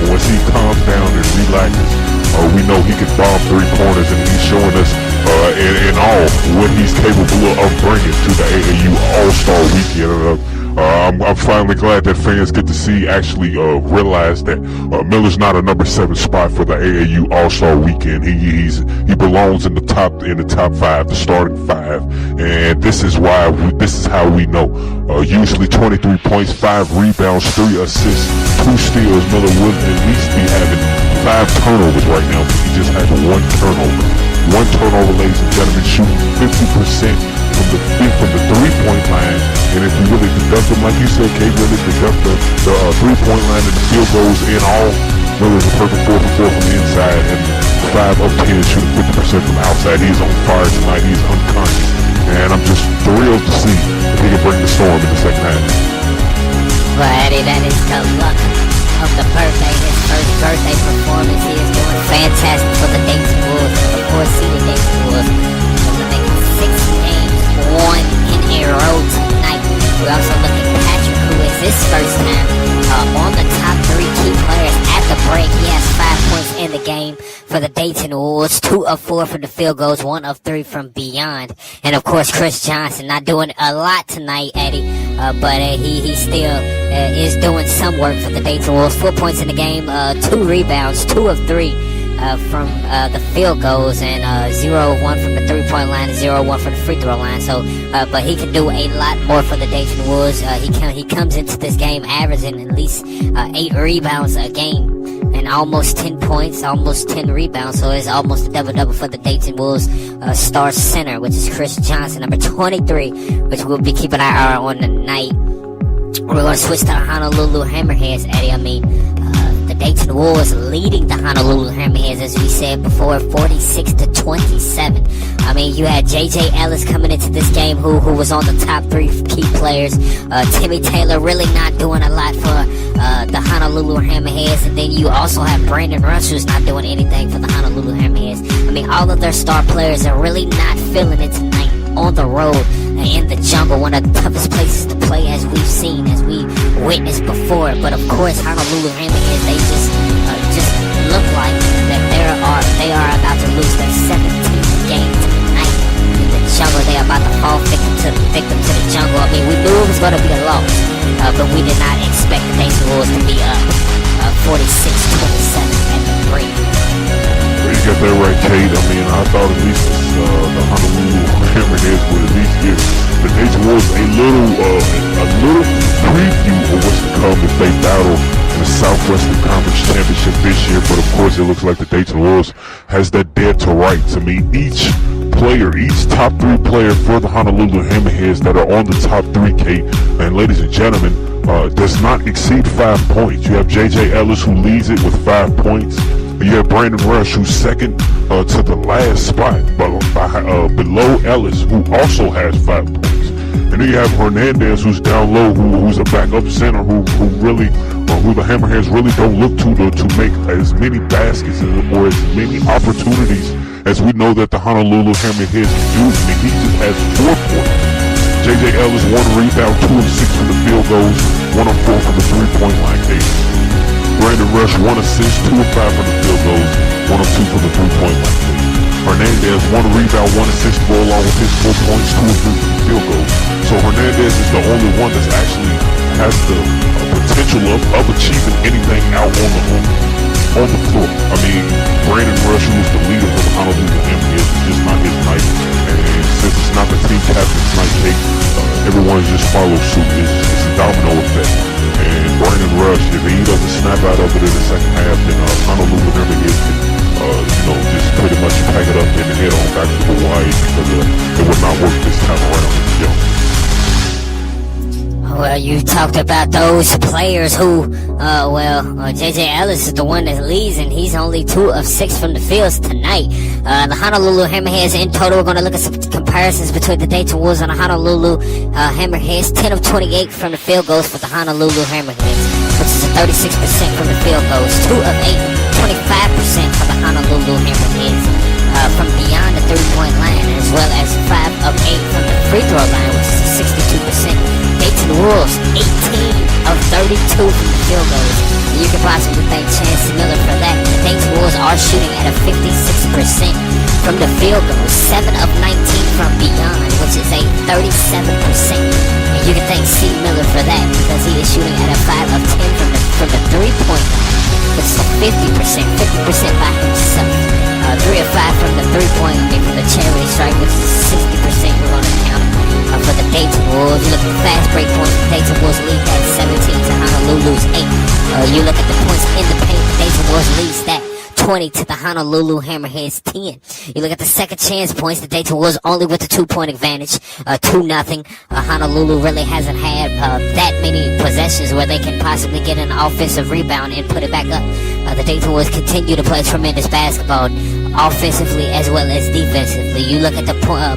Speaker 3: Once he calms down and relaxes, we know he can bomb 3-pointers, and he's showing us in all what he's capable of bringing to the AAU All-Star Weekend. I'm finally glad that fans get to see, actually realize that Miller's not a number 7 spot for the AAU All-Star Weekend. He belongs in the top 5, the starting 5, and this is how we know. Usually 23 points, 5 rebounds, 3 assists, 2 steals. Miller would at least be having 5 turnovers right now, but he just had 1 turnover. 1 turnover, ladies and gentlemen, shooting 50% from the 3-point line. And if you really deduct them, like you said, Kate, really deduct the 3-point line and the field goals in all, Miller's a perfect 4 for 4 from the inside and 5 of 10 shooting 50% from outside. He's on fire tonight. He's unconscious. And I'm just thrilled to see if he can bring the storm in the second half.
Speaker 1: Well, Eddie, that is the luck of the birthday. His first birthday performance. He is doing fantastic for the Dayton Wolves, the 4-seeded Dayton Wolves. They're making 6 games, 1 in a row tonight. We're also looking at Patrick, who is his first time on the top 3 key players at the break. He has 5 points in the game for the Dayton Wolves, 2 of 4 from the field goals, 1 of 3 from beyond. And of course, Chris Johnson not doing a lot tonight, Eddie, but he still is doing some work for the Dayton Wolves. 4 points in the game, 2 rebounds, 2 of 3 from the field goals, and 0 of 1 from the 3-point line, 0 of 1 from the free throw line. So, but he can do a lot more for the Dayton Wolves. He comes into this game averaging at least 8 rebounds a game and almost 10 points, almost 10 rebounds. So it's almost a double-double for the Dayton Wolves star center, which is Chris Johnson, number 23, which we'll be keeping our eye on tonight. We're going to switch to the Honolulu Hammerheads, Eddie. I mean, the Dayton Wolves leading the Honolulu Hammerheads, as we said before, 46-27. I mean, you had J.J. Ellis coming into this game, who was on the top 3 key players. Timmy Taylor really not doing a lot for the Honolulu Hammerheads. And then you also have Brandon Rush, who's not doing anything for the Honolulu Hammerheads. I mean, all of their star players are really not feeling it tonight on the road in the jungle, one of the toughest places to play, as we've seen, as we witnessed before. But of course, Honolulu Hammerheads, they just look like that they are about to lose their 17th game tonight in the jungle. They are about to fall victim to the jungle. I mean, we knew it was going to be a loss, but we did not expect the Dayton Wolves to be up 46-27 at the break.
Speaker 3: You got that right, Kate. I mean, I thought at least the Honolulu Hammerheads would at least give the Dayton Wolves a little preview of what's to come if they battle in the Southwestern Conference Championship this year. But of course, it looks like the Dayton Wolves has that dead to rights. I mean, each top 3 player for the Honolulu Hammerheads that are on the top 3, Kate, and ladies and gentlemen, does not exceed 5 points. You have J.J. Ellis, who leads it with 5 points. You have Brandon Rush, who's second to the last spot, below Ellis, who also has 5 points. And then you have Hernandez, who's down low, who's a backup center, who the Hammerheads really don't look to make as many baskets or as many opportunities as we know that the Honolulu Hammerheads do. I mean, he just has 4 points. J.J. Ellis, 1 rebound, 2 of 6 from the field goals, 1 of 4 from the 3-point line, Kate. Brandon Rush, 1 assist, 2 of 5 from the field goals, 1 of 2 from the 3-point line. Hernandez, 1 rebound, 1 assist, along with his 4 points, 2 of 3 from the field goals. So Hernandez is the only one that's actually has the potential of achieving anything out on the floor. I mean, Brandon Rush, who is the leader for the Honolulu Hammerheads, is just not his night. And since it's not the team captain's night, Kate, everyone just follows suit. It's a domino effect. And Brandon Rush, if he doesn't snap out of it in the second half, then Honolulu Hammerheads can, just pretty much pack it up and head on back to Hawaii because it would not work this time around.
Speaker 1: Well, you talked about those players who, J.J. Ellis is the one that leads, and he's only 2 of 6 from the fields tonight. The Honolulu Hammerheads in total, we're going to look at some comparisons between the Dayton Wolves and the Honolulu Hammerheads. 10 of 28 from the field goals for the Honolulu Hammerheads, which is a 36% from the field goals. 2 of 8, 25% for the Honolulu Hammerheads from beyond the 3-point line, as well as 5 of 8 from the free throw line, which is 62%. Dayton Wolves, 18 of 32 from the field goals. You could possibly thank Chance Miller for that. The Dayton Wolves are shooting at a 56% from the field goals, 7 of 19 from beyond, which is a 37%. And you can thank C. Miller for that because he is shooting at a 5 of 10 from the 3-point line, which is a 50% by himself. 3 of 5 from the 3-point, from the charity strike, which is 60%. We're going to count it. For the Dayton Wolves, you look at the fast break points, the Dayton Wolves lead that 17 to Honolulu's 8. You look at the points in the paint, the Dayton Wolves leads that 20 to the Honolulu Hammerheads 10. You look at the second chance points, the Dayton Wolves only with the 2-point advantage, 2-0. Honolulu really hasn't had that many possessions where they can possibly get an offensive rebound and put it back up. The Dayton Wolves continue to play tremendous basketball, offensively as well as defensively. You look at the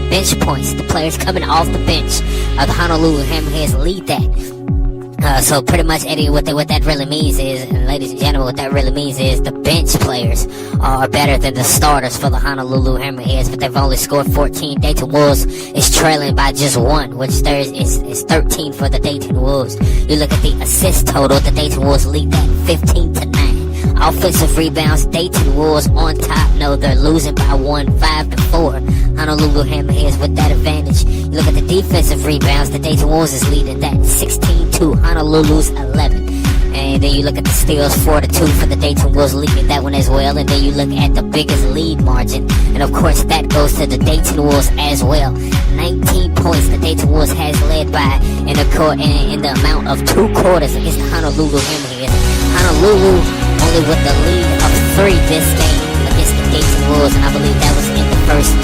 Speaker 1: bench points, the players coming off the bench. The Honolulu Hammerheads lead that. So pretty much, Eddie, what that really means is, and ladies and gentlemen, what that really means is the bench players are better than the starters for the Honolulu Hammerheads, but they've only scored 14. Dayton Wolves is trailing by just 1, which is 13 for the Dayton Wolves. You look at the assist total, the Dayton Wolves lead that 15 to 9. Offensive rebounds, Dayton Wolves on top. No, they're losing by 1, 5 to 4. Honolulu Hammerheads with that advantage. You look at the defensive rebounds, the Dayton Wolves is leading that 16 to Honolulu's 11. And then you look at the steals, 4 to 2 for the Dayton Wolves, leading that one as well. And then you look at the biggest lead margin, and of course that goes to the Dayton Wolves as well. 19 points the Dayton Wolves has led by in the amount of 2 quarters against the Honolulu Hammerheads. Honolulu only with the lead of 3 this game against the Dayton Wolves, and I believe that was in the first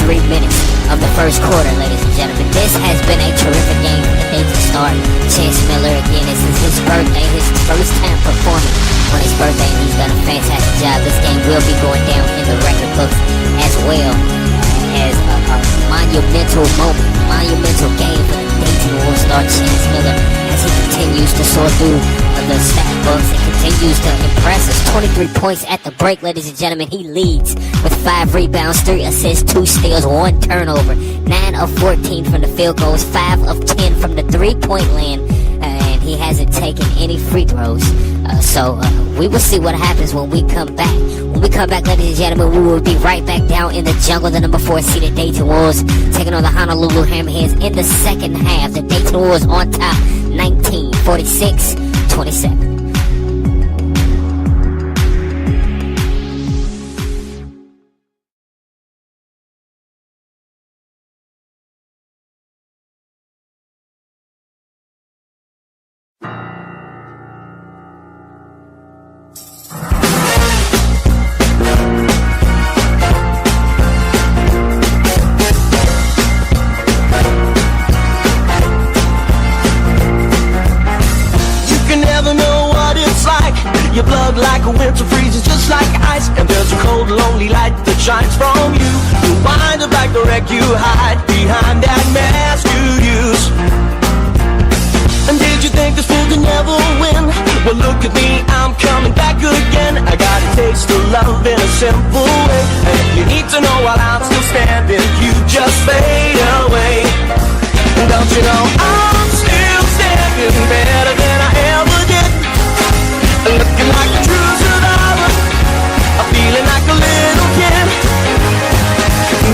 Speaker 1: 3 minutes of the first quarter, ladies and gentlemen. This has been a terrific game for the Dayton Star. Chance Miller, again, this is his birthday, his first time performing on his birthday, and he's done a fantastic job. This game will be going down in the record books as well as a monumental moment, monumental game for the Dayton Wolves star Chance Miller as he continues to soar through the stat books and continues to impress us. 23 points at the break, ladies and gentlemen. He leads with 5 rebounds, 3 assists, 2 steals, 1 turnover, 9 of 14 from the field goals, 5 of 10 from the 3-point land, and He hasn't taken any free throws. So we will see what happens when we come back. When we come back, ladies and gentlemen, we will be right back down in the jungle. The number 4 seeded Dayton Wolves taking on the Honolulu Hammerheads in the second half. The Dayton Wolves on top, 19-46-27.
Speaker 4: Your blood like a winter freezes just like ice. And there's a cold, lonely light that shines from you. You wind up like the wreck you hide behind that mask you use. And did you think this fool could never win? Well, look at me, I'm coming back again. I got a taste of love in a simple way. And if you need to know while I'm still standing, you just fade away. And don't you know I'm still standing better than I ever did. Looking like a true survivor, I'm feeling like a little kid.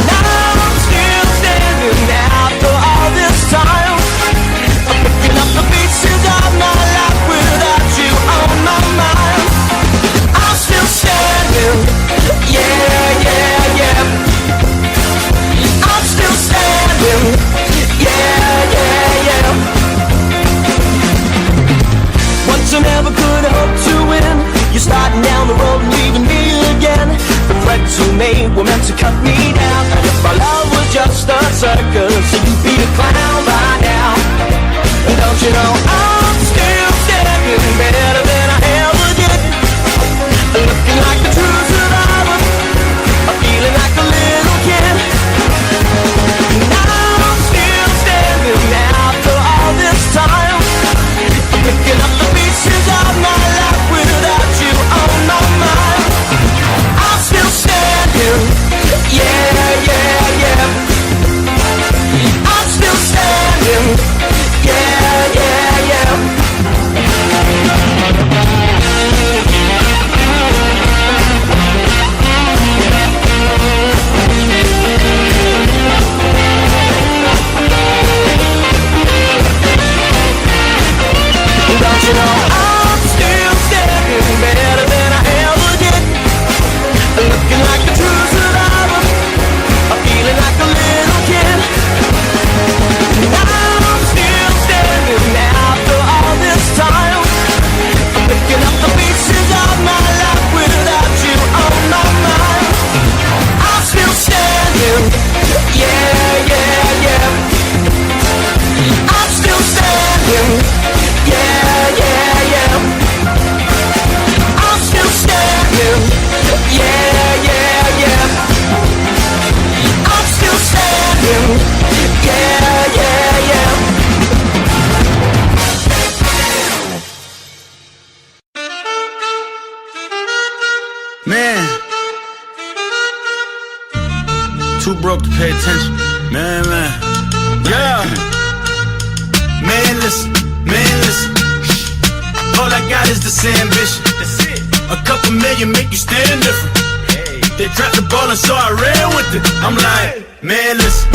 Speaker 4: Now I'm still standing after all this time. I'm picking up the pieces of my life without you on my mind. I'm still standing, yeah, yeah, yeah. I'm still standing, yeah, yeah, yeah. Once I never could hope to win. You're starting down the road and leaving me again. The threats you made were meant to cut me down. And if my love was just a circus, you'd be a clown by now. And don't you know I'm still standing better than I ever did. Looking like a true survivor, I'm feeling like a little kid. Now I'm still standing after all this time. Picking up the pieces of my life without you on my mind. I'm still standing, yeah, yeah, yeah. I'm still standing, yeah, yeah, yeah. Don't you know I'm still standing better than I ever did. Looking like a true survivor, I'm feeling like a little kid. Now I'm still standing after all this time. I'm picking up the pieces of my life without you on my mind. I'm still standing, yeah, yeah, yeah. I'm still standing, yeah, yeah, yeah. I'm still standing, yeah, yeah, yeah. I'm still standing, yeah, yeah, yeah.
Speaker 13: Man, too broke to pay attention. Man, yeah. Man, listen. All I got is this ambition. A couple million make you stand different. They dropped the ball and so I ran with it. I'm like, man, listen.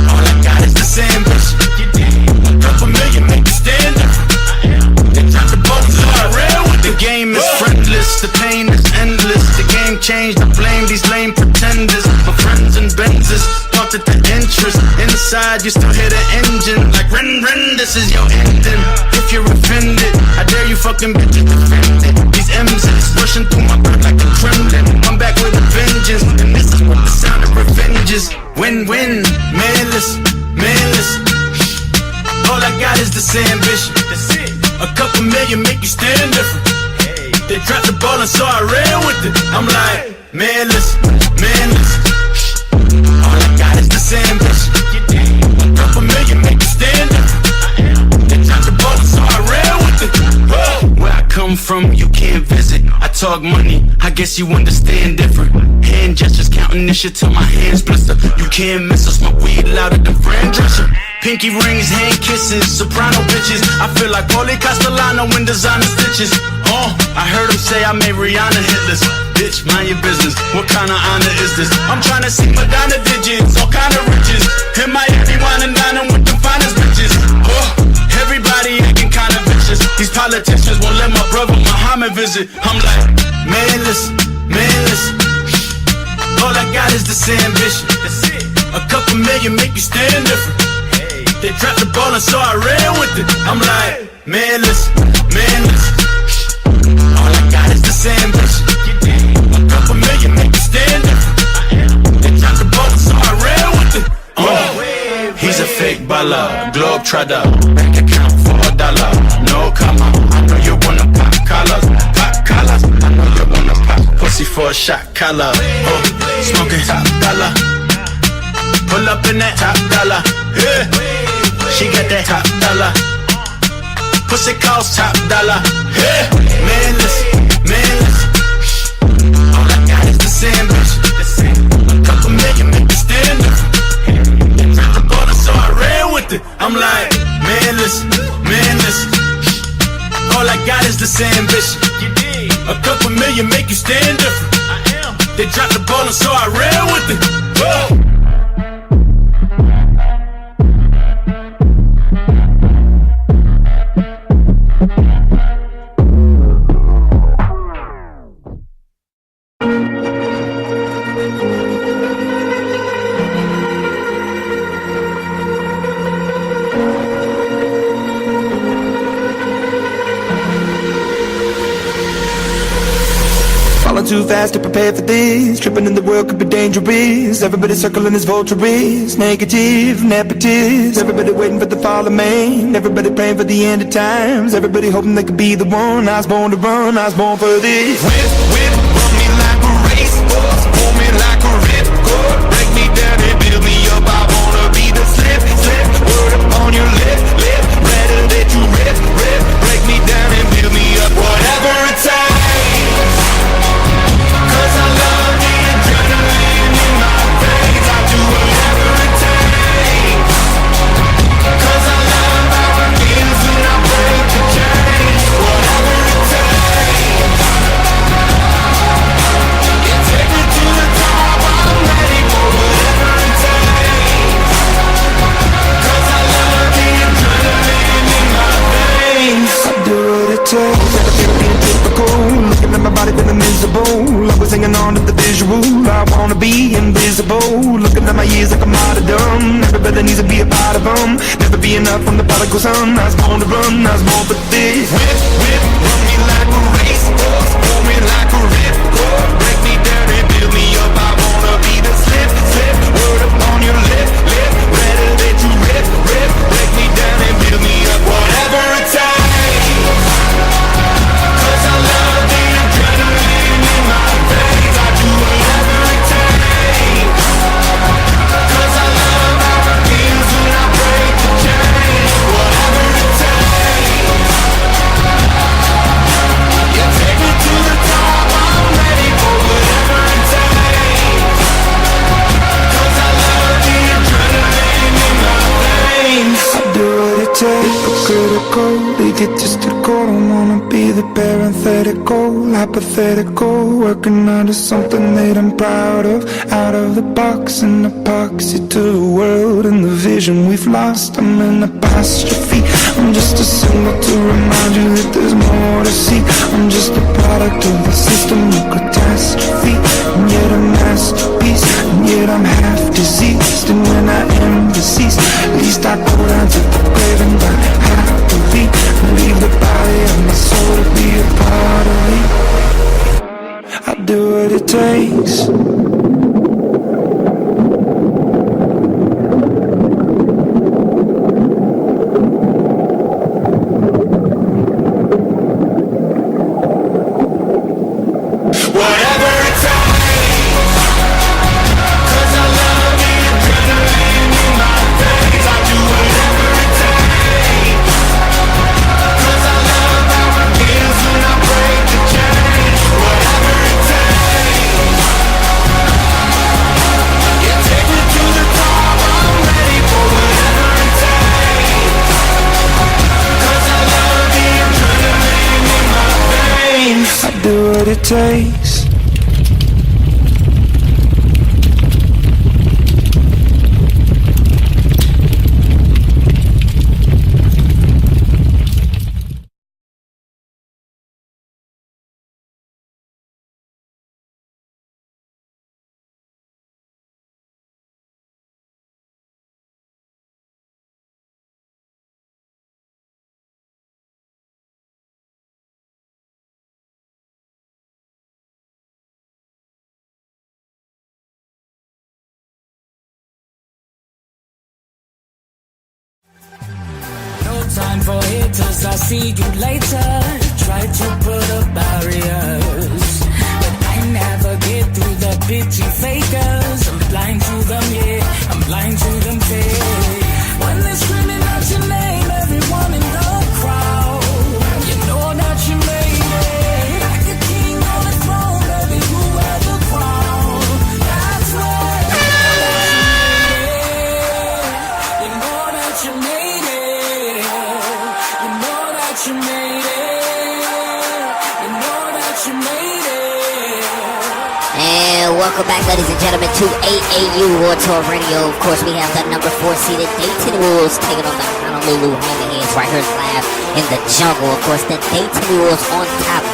Speaker 13: All I got is this ambition. A couple million make you stand different. They dropped the ball and so I ran with it. The game is friendless, the pain is endless. The game changed, I blame these lame pretenders. My friends and Benzes thought that the interest inside, you still hear the engine. Like, rin, this is your ending. If you're offended, I dare you fucking bitches defend it. These M's rushing through my blood like a Kremlin. I'm back with a vengeance, and this is what the sound of revenge is. Win-win, man, listen. All I got is this ambition. A couple million make you stand different. They dropped the ball and so I ran with it. I'm like, man, listen. All I got is this ambition. A couple million make you stand different. They dropped the ball and so I ran with it. Where I come from, you can't visit. I talk money, I guess you understand different. Hand gestures, counting this shit till my hands blister. You can't miss us, my weed louder than Fran Drescher. Pinky rings, hand kisses, soprano bitches. I feel like Paulie Castellano in designer stitches. I heard him say I made Rihanna hitless. Bitch, mind your business. What kind of honor is this? I'm trying to see Madonna digits, all kind of riches. In Miami, wine and dining with the finest bitches. Everybody acting kind of vicious. These politicians won't let my brother Muhammad visit. I'm like, man, listen, man, listen. All I got is this ambition. A couple million make you stand different. They dropped the ball and so I ran with it. I'm like, man, listen, man, listen. All I got is this ambition. A couple million make you stand different. They dropped the ball and so I ran with it. He's a fake baller, globe trotter, bank account for $1. No comma, I know you wanna pop collars. Pop collars, I know you wanna pop pussy for a shot collar. Smoking top dollar. Pull up in that top dollar. Yeah. She got that top dollar. Pussy cost top dollar. Yeah. Man, listen, man, listen. All I got is the same bitch. A couple million make you stand up. Drop the border, so I ran with it. I'm like, man, listen, man, listen. All I got is the same bitch. A couple million make you stand different. They dropped the ball and so I ran with it. Whoa.
Speaker 14: Too fast to prepare for this. Tripping in the world could be dangerous. Everybody circling as vultures. Negative, nepotist. Everybody waiting for the fall of man. Everybody praying for the end of times. Everybody hoping they could be the one. I was born to run, I was born for this.
Speaker 12: Whip, run me like a racehorse. Pull me like a ripcord. Break me down and build me up. I wanna be the slip. Word up on your lip. Rather that you rip. Break me down and build me up. Whatever it takes.
Speaker 14: Looking at my body feeling miserable. I was hanging on to the visual. I wanna be invisible. Looking at my years like a martyrdom. Everybody needs to be a part of them. Never be enough from the prodigal son. I was born to run, I was born for this.
Speaker 12: Whip, run me like a racehorse. Pull me like a ripcord. Break me down and build me up. I wanna be the slip. Word up on your lip. Rather that you rip. Break me down and build me up. Whatever it takes.
Speaker 14: Hypocritical, egotistical. Don't wanna be the parenthetical, hypothetical. Working out of something that I'm proud of. Out of the box, an epoxy to the world and the vision we've lost. I'm an apostrophe. I'm just a symbol to remind you that there's more to see. I'm just a product of the system of catastrophe. And yet a masterpiece, and yet I'm half diseased. And when I am deceased, at least I go down to the grave and die happily. Leave the body of my soul to be a part of me. I do what it takes. it takes.
Speaker 15: Time for haters, I'll see you later. Try to put up barriers, but I never get through the bitchy fakers. I'm blind to them, yeah, I'm blind to them fake. When they're screaming out your name, everyone in the crowd, you know that you made it. Like a king on a throne, baby, you wear the crown. That's right, you know that you made it. You made it. You know that you made it.
Speaker 1: And welcome back, ladies and gentlemen, to AAU WorldTour Radio. Of course, we have the number 4 seeded Dayton Wolves taking on the Honolulu Hammerheads right here live in the jungle. Of course, the Dayton Wolves on top,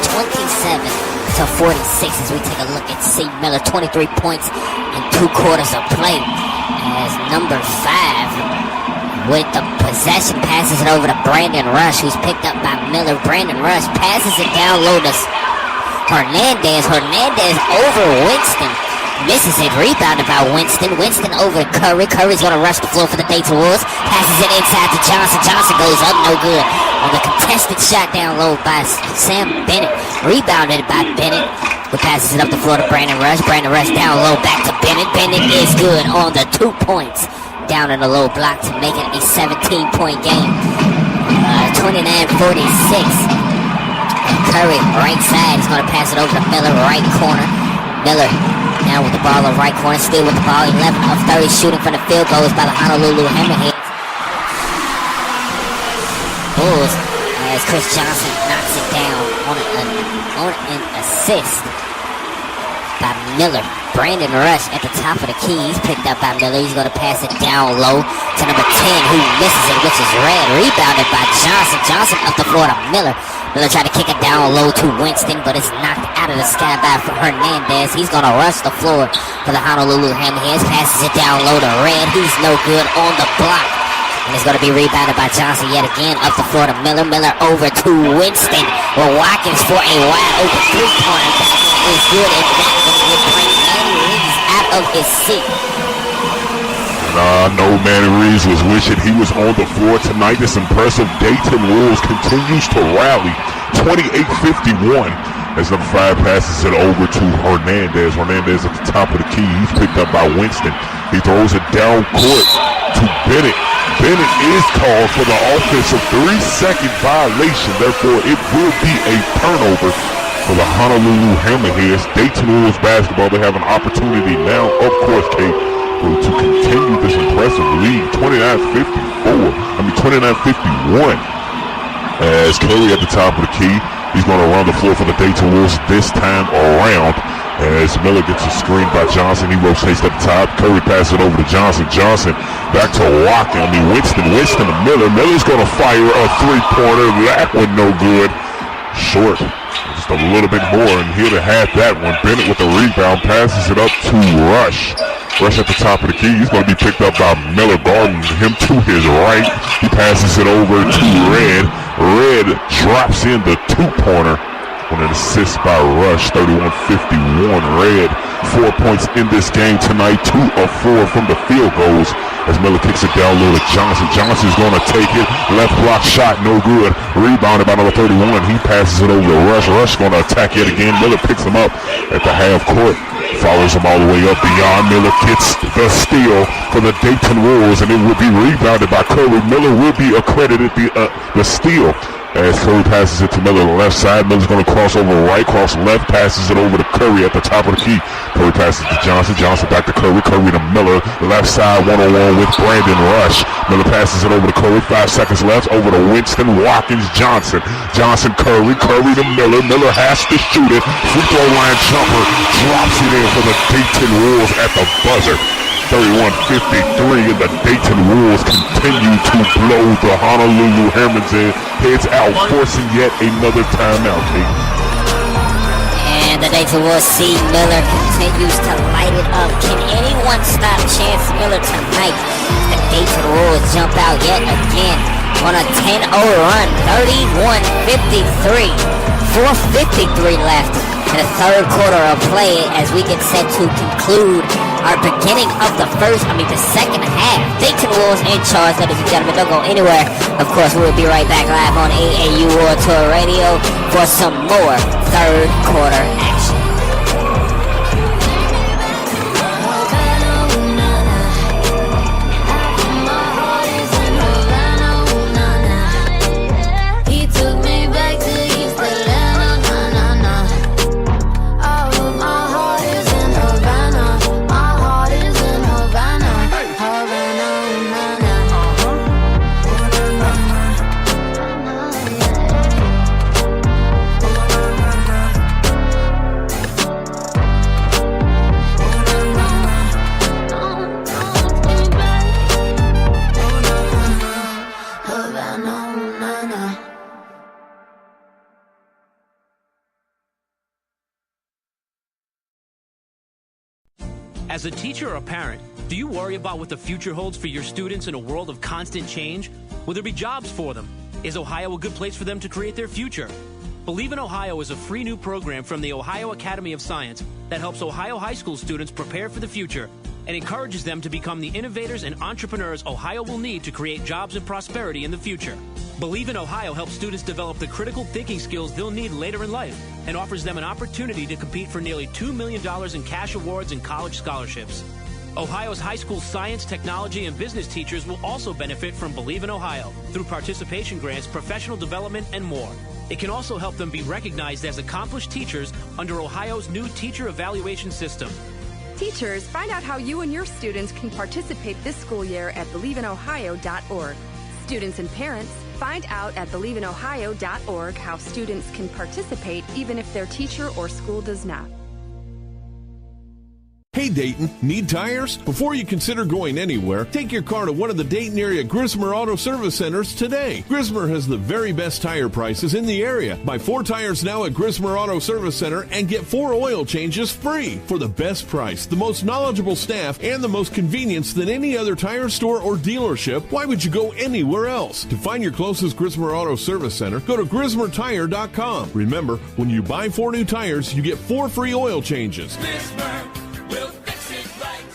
Speaker 1: 19-27 to 46. As we take a look at C. Miller, 23 points in 2 quarters of play. As number 5. With the possession, passes it over to Brandon Rush, who's picked up by Miller. Brandon Rush passes it down low to Hernandez. Hernandez over Winston. Misses it, rebounded by Winston. Winston over to Curry. Curry's going to rush the floor for the Dayton Wolves. Passes it inside to Johnson. Johnson goes up, no good. On the contested shot down low by Sam Bennett. Rebounded by Bennett, who passes it up the floor to Brandon Rush. Brandon Rush down low, back to Bennett. Bennett is good on the 2 points. Down in the low block to make it a 17-point game. 29-46. And Curry, right side, is going to pass it over to Miller, right corner. Miller now with the ball on right corner, still with the ball. 11 of 30 shooting from the field goals by the Honolulu Hammerheads. Bulls, as Chris Johnson knocks it down on an assist by Miller. Brandon Rush at the top of the key. He's picked up by Miller. He's going to pass it down low to number 10, who misses it, which is Red. Rebounded by Johnson. Johnson up the floor to Miller. Miller tried to kick it down low to Winston, but it's knocked out of the sky by Hernandez. He's going to rush the floor for the Honolulu Hammerheads. Passes it down low to Red. He's no good on the block. And it's going to be rebounded by Johnson yet again. Up the floor to Miller. Miller over to Winston. Well, Watkins for a wide open three-pointer. That is good, and that one will bring Manny Reeves out of his seat.
Speaker 3: I know Manny Reeves was wishing he was on the floor tonight. This impressive Dayton Wolves continues to rally. 28-51 as number 5 passes it over to Hernandez. Hernandez at the top of the key. He's picked up by Winston. He throws it down court to Bennett. Bennett is called for the offensive 3-second violation. Therefore, it will be a turnover for the Honolulu Hammerheads. Dayton Wolves basketball, they have an opportunity now, of course, Kate, to continue this impressive lead. 29-51. As Curry at the top of the key, he's going to run the floor for the Dayton Wolves this time around. As Miller gets a screen by Johnson, he rotates at the top. Curry passes it over to Johnson. Johnson back to Winston. Winston to Miller. Miller's going to fire a three-pointer. That one no good. Short. Just a little bit more, and here to have that one. Bennett with the rebound, passes it up to Rush. Rush at the top of the key. He's going to be picked up by Miller, guarding him to his right. He passes it over to Red. Red drops in the two-pointer on an assist by Rush. 31-51. Red, 4 points in this game tonight. 2 of 4 from the field goals as Miller kicks it down low to Johnson. Johnson's going to take it. Left block shot, no good. Rebounded by number 31. He passes it over to Rush. Rush going to attack yet again. Miller picks him up at the half court. Follows him all the way up beyond. Miller gets the steal for the Dayton Wolves, and it will be rebounded by Curry. Miller will be accredited the steal. as Curry passes it to Miller on the left side. Miller's going to cross over right, cross left, passes it over to Curry at the top of the key. Curry passes to Johnson. Johnson back to Curry. Curry to Miller. Left side one-on-one with Brandon Rush. Miller passes it over to Curry. 5 seconds left. Over to Winston, Watkins, Johnson. Johnson, Curry. Curry to Miller. Miller has to shoot it. Free throw line jumper. Drops it in for the Dayton Wolves at the buzzer. 31-53, and the Dayton Wolves continue to blow the Honolulu Hammerheads out, forcing yet another timeout, Kate.
Speaker 1: And the Dayton Wolves see Miller continues to light it up. Can anyone stop Chance Miller tonight? The Dayton Wolves jump out yet again on a 10-0 run, 31-53. 4:53 left in the third quarter of play as we get set to conclude our beginning of the second half. Dayton Wolves in charge, ladies and gentlemen. Don't go anywhere. Of course, we'll be right back live on AAU World Tour Radio for some more third quarter action.
Speaker 10: As a teacher or a parent, do you worry about what the future holds for your students in a world of constant change? Will there be jobs for them? Is Ohio a good place for them to create their future? Believe in Ohio is a free new program from the Ohio Academy of Science that helps Ohio high school students prepare for the future and encourages them to become the innovators and entrepreneurs Ohio will need to create jobs and prosperity in the future. Believe in Ohio helps students develop the critical thinking skills they'll need later in life and offers them an opportunity to compete for nearly $2 million in cash awards and college scholarships. Ohio's high school science, technology, and business teachers will also benefit from Believe in Ohio through participation grants, professional development, and more. It can also help them be recognized as accomplished teachers under Ohio's new teacher evaluation system.
Speaker 11: Teachers, find out how you and your students can participate this school year at believeinohio.org. Students and parents, find out at believeinohio.org how students can participate even if their teacher or school does not.
Speaker 8: Hey Dayton, need tires? Before you consider going anywhere, take your car to one of the Dayton area Grismer Auto Service Centers today. Grismer has the very best tire prices in the area. Buy 4 tires now at Grismer Auto Service Center and get 4 oil changes free for the best price, the most knowledgeable staff, and the most convenience than any other tire store or dealership. Why would you go anywhere else? To find your closest Grismer Auto Service Center, go to GrismerTire.com. Remember, when you buy 4 new tires, you get 4 free oil changes.
Speaker 9: We'll fix it right.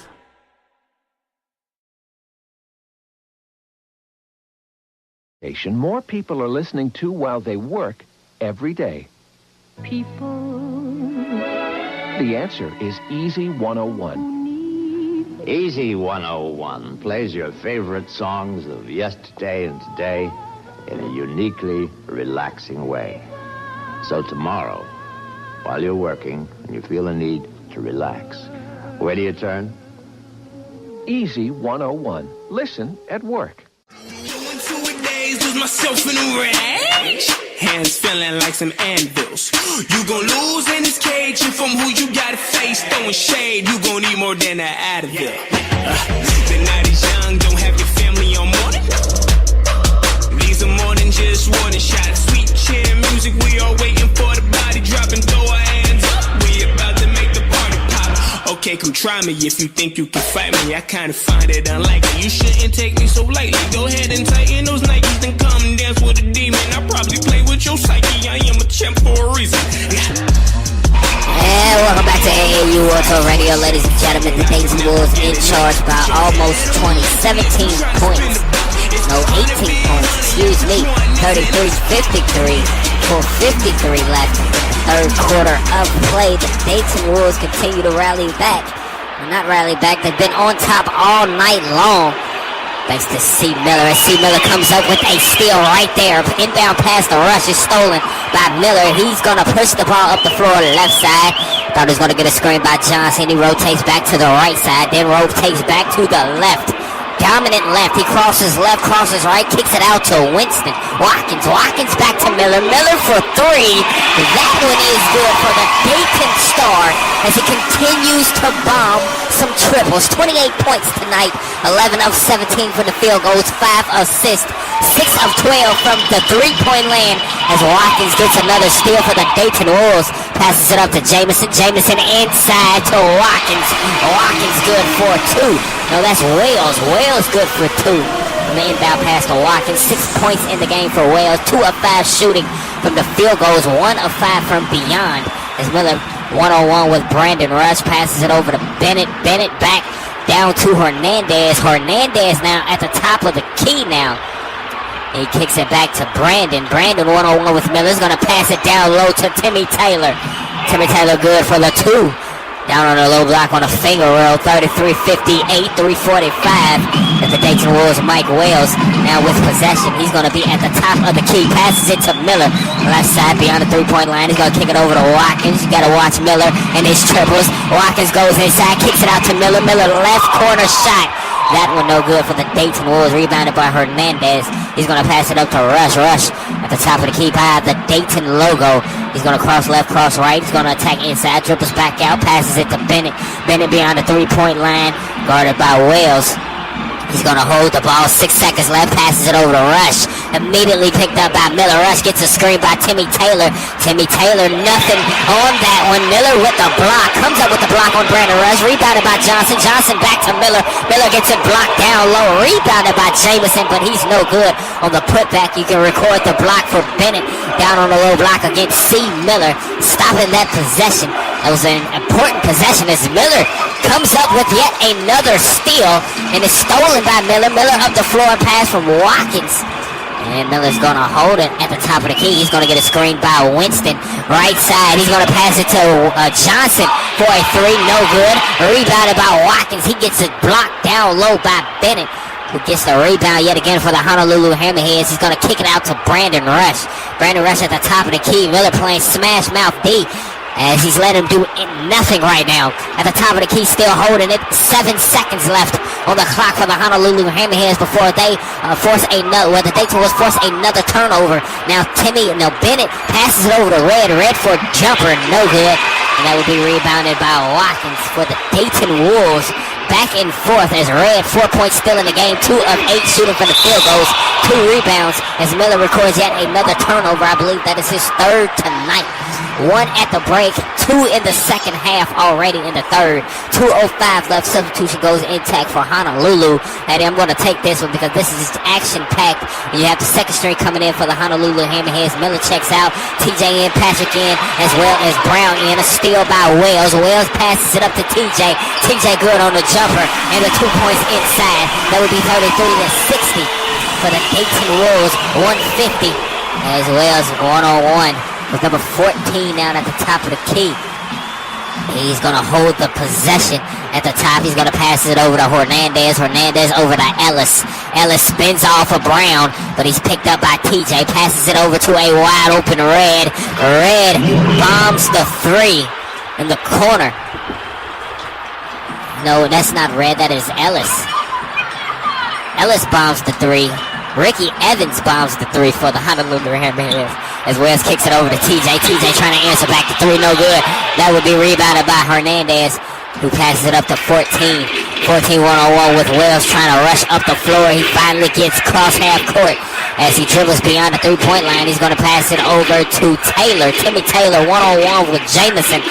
Speaker 5: More people are listening to while they work every day.
Speaker 6: People.
Speaker 5: The answer is Easy 101.
Speaker 7: Easy 101 plays your favorite songs of yesterday and today in a uniquely relaxing way. So tomorrow, while you're working and you feel a need to relax, where do you turn?
Speaker 5: Easy 101. Listen at work.
Speaker 13: Lose myself in a rage. Hands feeling like some anvils. You gon' lose in this cage, and from who you gotta face, throwing shade, you gon' need more than an Advil. The night is young, don't have your family on morning. These are more than just warning shots. Sweet cheer music, we all waiting for the body dropping. Throw our hands up, we about to make the party pop. Okay, come try me if you think you can fight me. I kinda find it unlikely. You shouldn't take me so lightly. Go ahead and tighten those Nikes, then come dance with a demon. I probably play with your psyche. I am a champ for a reason.
Speaker 1: And welcome back to AAU World Tour Radio, ladies and gentlemen. The Dayton Wolves in charge by almost 20, 17 points. No, 18 points, excuse me. 33-53, 4:53 left. Third quarter of play. The Dayton Wolves continue to rally back. Well, not rally back, they've been on top all night long. Thanks to C. Miller. And C. Miller comes up with a steal right there. Inbound pass to Rush is stolen by Miller. He's going to push the ball up the floor left side. Thought he was going to get a screen by Johnson. He rotates back to the right side. Then rotates back to the left. Dominant left. He crosses left, crosses right, kicks it out to Winston. Watkins back to Miller. Miller for three. That one is good for the Dayton Star as he continues to bomb some triples. 28 points tonight. 11 of 17 from the field goals. 5 assists. 6 of 12 from the three-point land as Watkins gets another steal for the Dayton Wolves. Passes it up to Jamison. Jamison inside to Watkins. Watkins good for two. No, that's Wales. Wales good for two. From the inbound pass to Watkins. 6 points in the game for Wales. 2 of 5 shooting from the field goals. 1 of 5 from beyond. As Miller one-on-one with Brandon Rush. Passes it over to Bennett. Bennett back down to Hernandez. Hernandez now at the top of the key now. He kicks it back to Brandon. Brandon one-on-one with Miller. He's going to pass it down low to Timmy Taylor. Timmy Taylor good for the two. Down on a low block on a finger roll. 33-58, 3:45. At the Dayton Wolves, Mike Wales now with possession. He's going to be at the top of the key. Passes it to Miller. Left side beyond the three-point line. He's going to kick it over to Watkins. You got to watch Miller and his triples. Watkins goes inside, kicks it out to Miller. Miller left corner shot. That one no good for the Dayton Wolves. Rebounded by Hernandez. He's going to pass it up to Rush. Rush at the top of the key by the Dayton logo. He's going to cross left, cross right. He's going to attack inside. Dribbles back out. Passes it to Bennett. Bennett beyond the three-point line. Guarded by Wales. He's going to hold the ball. 6 seconds left. Passes it over to Rush. Immediately picked up by Miller. Rush gets a screen by Timmy Taylor. Timmy Taylor, nothing on that one. Miller with the block. Comes up with the block on Brandon Rush. Rebounded by Johnson. Johnson back to Miller. Miller gets it blocked down low. Rebounded by Jamison, but he's no good on the putback. You can record the block for Bennett. Down on the low block against C. Miller. Stopping that possession. That was an important possession as Miller comes up with yet another steal. And it's stolen by Miller. Miller up the floor and pass from Watkins. And Miller's going to hold it at the top of the key. He's going to get a screen by Winston. Right side. He's going to pass it to Johnson for a three. No good. Rebounded by Watkins. He gets it blocked down low by Bennett, who gets the rebound yet again for the Honolulu Hammerheads. He's going to kick it out to Brandon Rush. Brandon Rush at the top of the key. Miller playing smash mouth D, as he's let him do nothing right now. At the top of the key, still holding it. 7 seconds left on the clock for the Honolulu Hammerheads before they force another, the Dayton Wolves force another turnover. Now Bennett passes it over to Red. Red for a jumper, no good. And that will be rebounded by Watkins for the Dayton Wolves. Back and forth as Red, 4 points still in the game. 2 of 8 shooting from the field goals. 2 rebounds as Miller records yet another turnover. I believe that is his third tonight. 1 at the break, 2 in the second half already in the third. 2:05 left. Substitution goes intact for Honolulu. And I'm going to take this one because this is action-packed. You have the second string coming in for the Honolulu Hammerheads. Miller checks out. TJ in, Patrick in, as well as Brown in. A steal by Wales. Wales passes it up to TJ. TJ good on the jumper. And the 2 points inside. That would be 33-60 for the Dayton Wolves. 150 as Wales one-on-one with number 14 down at the top of the key. He's going to hold the possession at the top. He's going to pass it over to Hernandez. Hernandez over to Ellis. Ellis spins off of Brown, but he's picked up by TJ. Passes it over to a wide open Red. Red bombs the three in the corner. No, that's not Red. That is Ellis. Ellis bombs the three. Ricky Evans bombs the three for the Honolulu Hammerheads as Wales kicks it over to TJ. TJ trying to answer back the three, no good. That would be rebounded by Hernandez, who passes it up to 14. 14 one-on-one with Wales trying to rush up the floor. He finally gets cross half court as he dribbles beyond the three-point line. He's going to pass it over to Taylor. Timmy Taylor one-on-one with Jamison.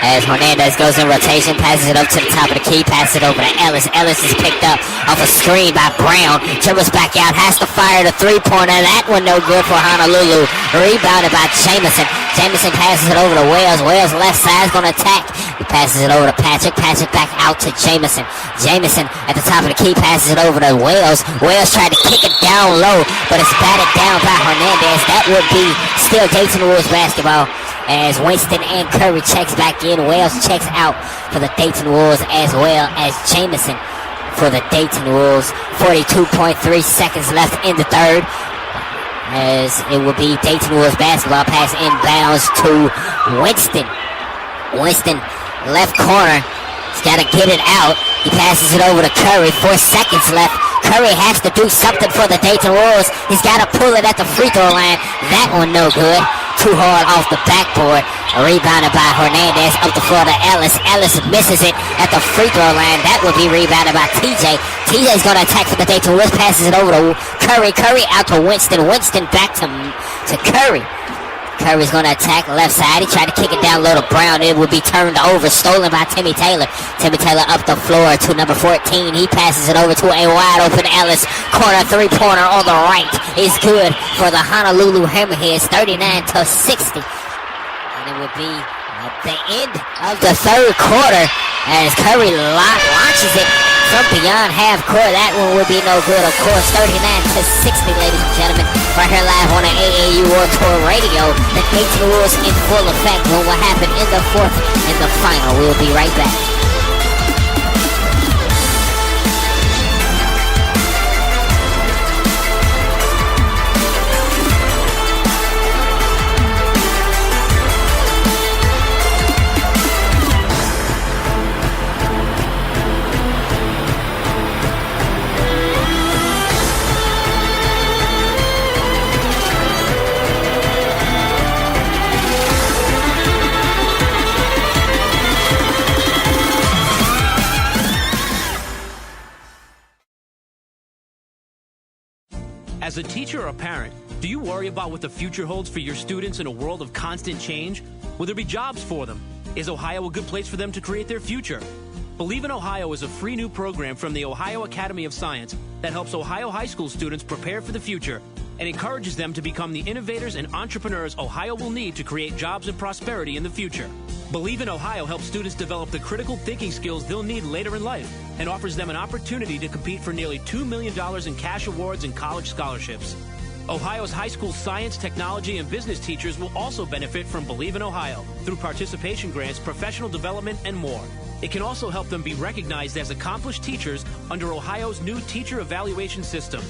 Speaker 1: As Hernandez goes in rotation, passes it up to the top of the key, passes it over to Ellis. Ellis is picked up off a screen by Brown. Dribbles back out, has to fire the three-pointer. That one no good for Honolulu. Rebounded by Jamison. Jamison passes it over to Wales. Wales left side is going to attack. He passes it over to Patrick. Patrick back out to Jamison. Jamison at the top of the key passes it over to Wales. Wales tried to kick it down low, but it's batted down by Hernandez. That would be still Dayton Wolves basketball. As Winston and Curry checks back in, Wales checks out for the Dayton Wolves as well as Jamison for the Dayton Wolves. 42.3 seconds left in the third. As it will be Dayton Wolves basketball, pass inbounds to Winston. Winston, left corner. He's got to get it out. He passes it over to Curry. 4 seconds left. Curry has to do something for the Dayton Wolves. He's got to pull it at the free throw line. That one no good. Too hard off the backboard. Rebounded by Hernandez up the floor to Ellis. Ellis misses it at the free throw line. That will be rebounded by TJ. TJ's going to attack for the Dayton Wolves. Passes it over to Curry. Curry out to Winston. Winston back to Curry. Curry's going to attack left side. He tried to kick it down low to Brown. It will be turned over, stolen by Timmy Taylor. Timmy Taylor up the floor to number 14. He passes it over to a wide open Ellis. Corner three-pointer on the right is good for the Honolulu Hammerheads, 39-60. And it will be at the end of the third quarter as Curry launches it from beyond half court. That one will be no good, of course. 39-60, ladies and gentlemen. Right here live on the AAU World Tour Radio. The Dayton Wolves in full effect. What will happen in the fourth and the final? We'll be right back.
Speaker 10: As a teacher or a parent, do you worry about what the future holds for your students in a world of constant change? Will there be jobs for them? Is Ohio a good place for them to create their future? Believe in Ohio is a free new program from the Ohio Academy of Science that helps Ohio high school students prepare for the future and encourages them to become the innovators and entrepreneurs Ohio will need to create jobs and prosperity in the future. Believe in Ohio helps students develop the critical thinking skills they'll need later in life and offers them an opportunity to compete for nearly $2 million in cash awards and college scholarships. Ohio's high school science, technology, and business teachers will also benefit from Believe in Ohio through participation grants, professional development, and more. It can also help them be recognized as accomplished teachers under Ohio's new teacher evaluation system.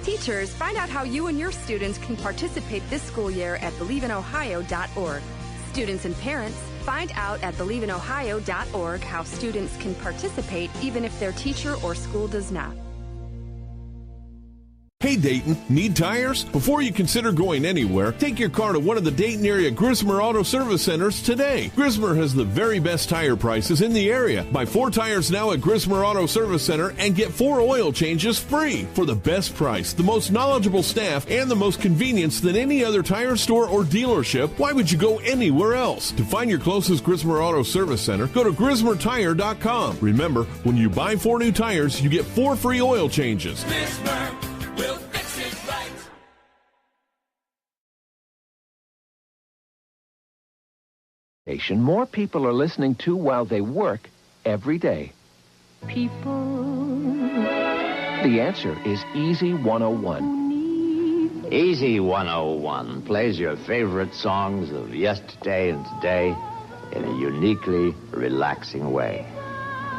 Speaker 11: Teachers, find out how you and your students can participate this school year at believeinohio.org. Students and parents, find out at believeinohio.org how students can participate even if their teacher or school does not.
Speaker 8: Hey Dayton, need tires? Before you consider going anywhere, take your car to one of the Dayton area Grismer Auto Service Centers today. Grismer has the very best tire prices in the area. Buy 4 tires now at Grismer Auto Service Center and get 4 oil changes free for the best price, the most knowledgeable staff, and the most convenience than any other tire store or dealership. Why would you go anywhere else? To find your closest Grismer Auto Service Center, go to GrismerTire.com. Remember, when you buy 4 new tires, you get 4 free oil changes.
Speaker 9: Grismer. We'll fix it right.
Speaker 5: More people are listening to while they work every day.
Speaker 6: People.
Speaker 5: The answer is Easy 101.
Speaker 7: Easy 101 plays your favorite songs of yesterday and today in a uniquely relaxing way.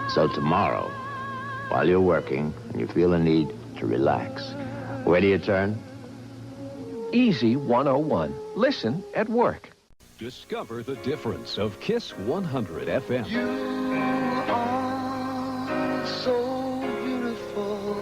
Speaker 7: So tomorrow, while you're working and you feel a need to relax, where do you turn?
Speaker 5: Easy 101. Listen at work.
Speaker 2: Discover the difference of Kiss 100 FM.
Speaker 12: You are so beautiful.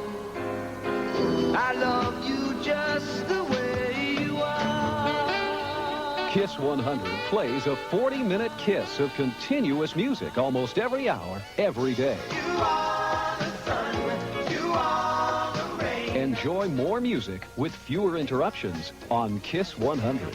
Speaker 12: I love you just the way you are.
Speaker 2: Kiss 100 plays a 40-minute kiss of continuous music almost every hour, every day.
Speaker 12: You are the sun. You are the rain.
Speaker 2: Enjoy more music with fewer interruptions on Kiss 100.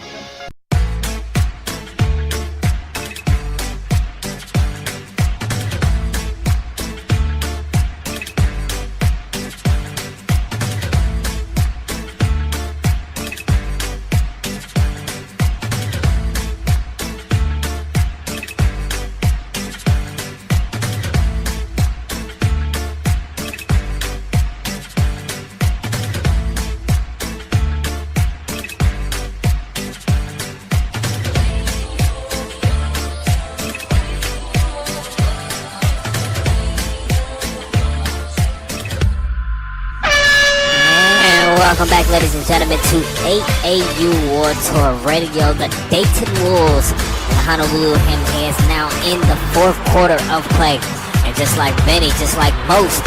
Speaker 1: back, ladies and gentlemen, to AAU World Tour Radio. The Dayton Wolves and Honolulu Hammerheads now in the fourth quarter of play. And just like many, just like most,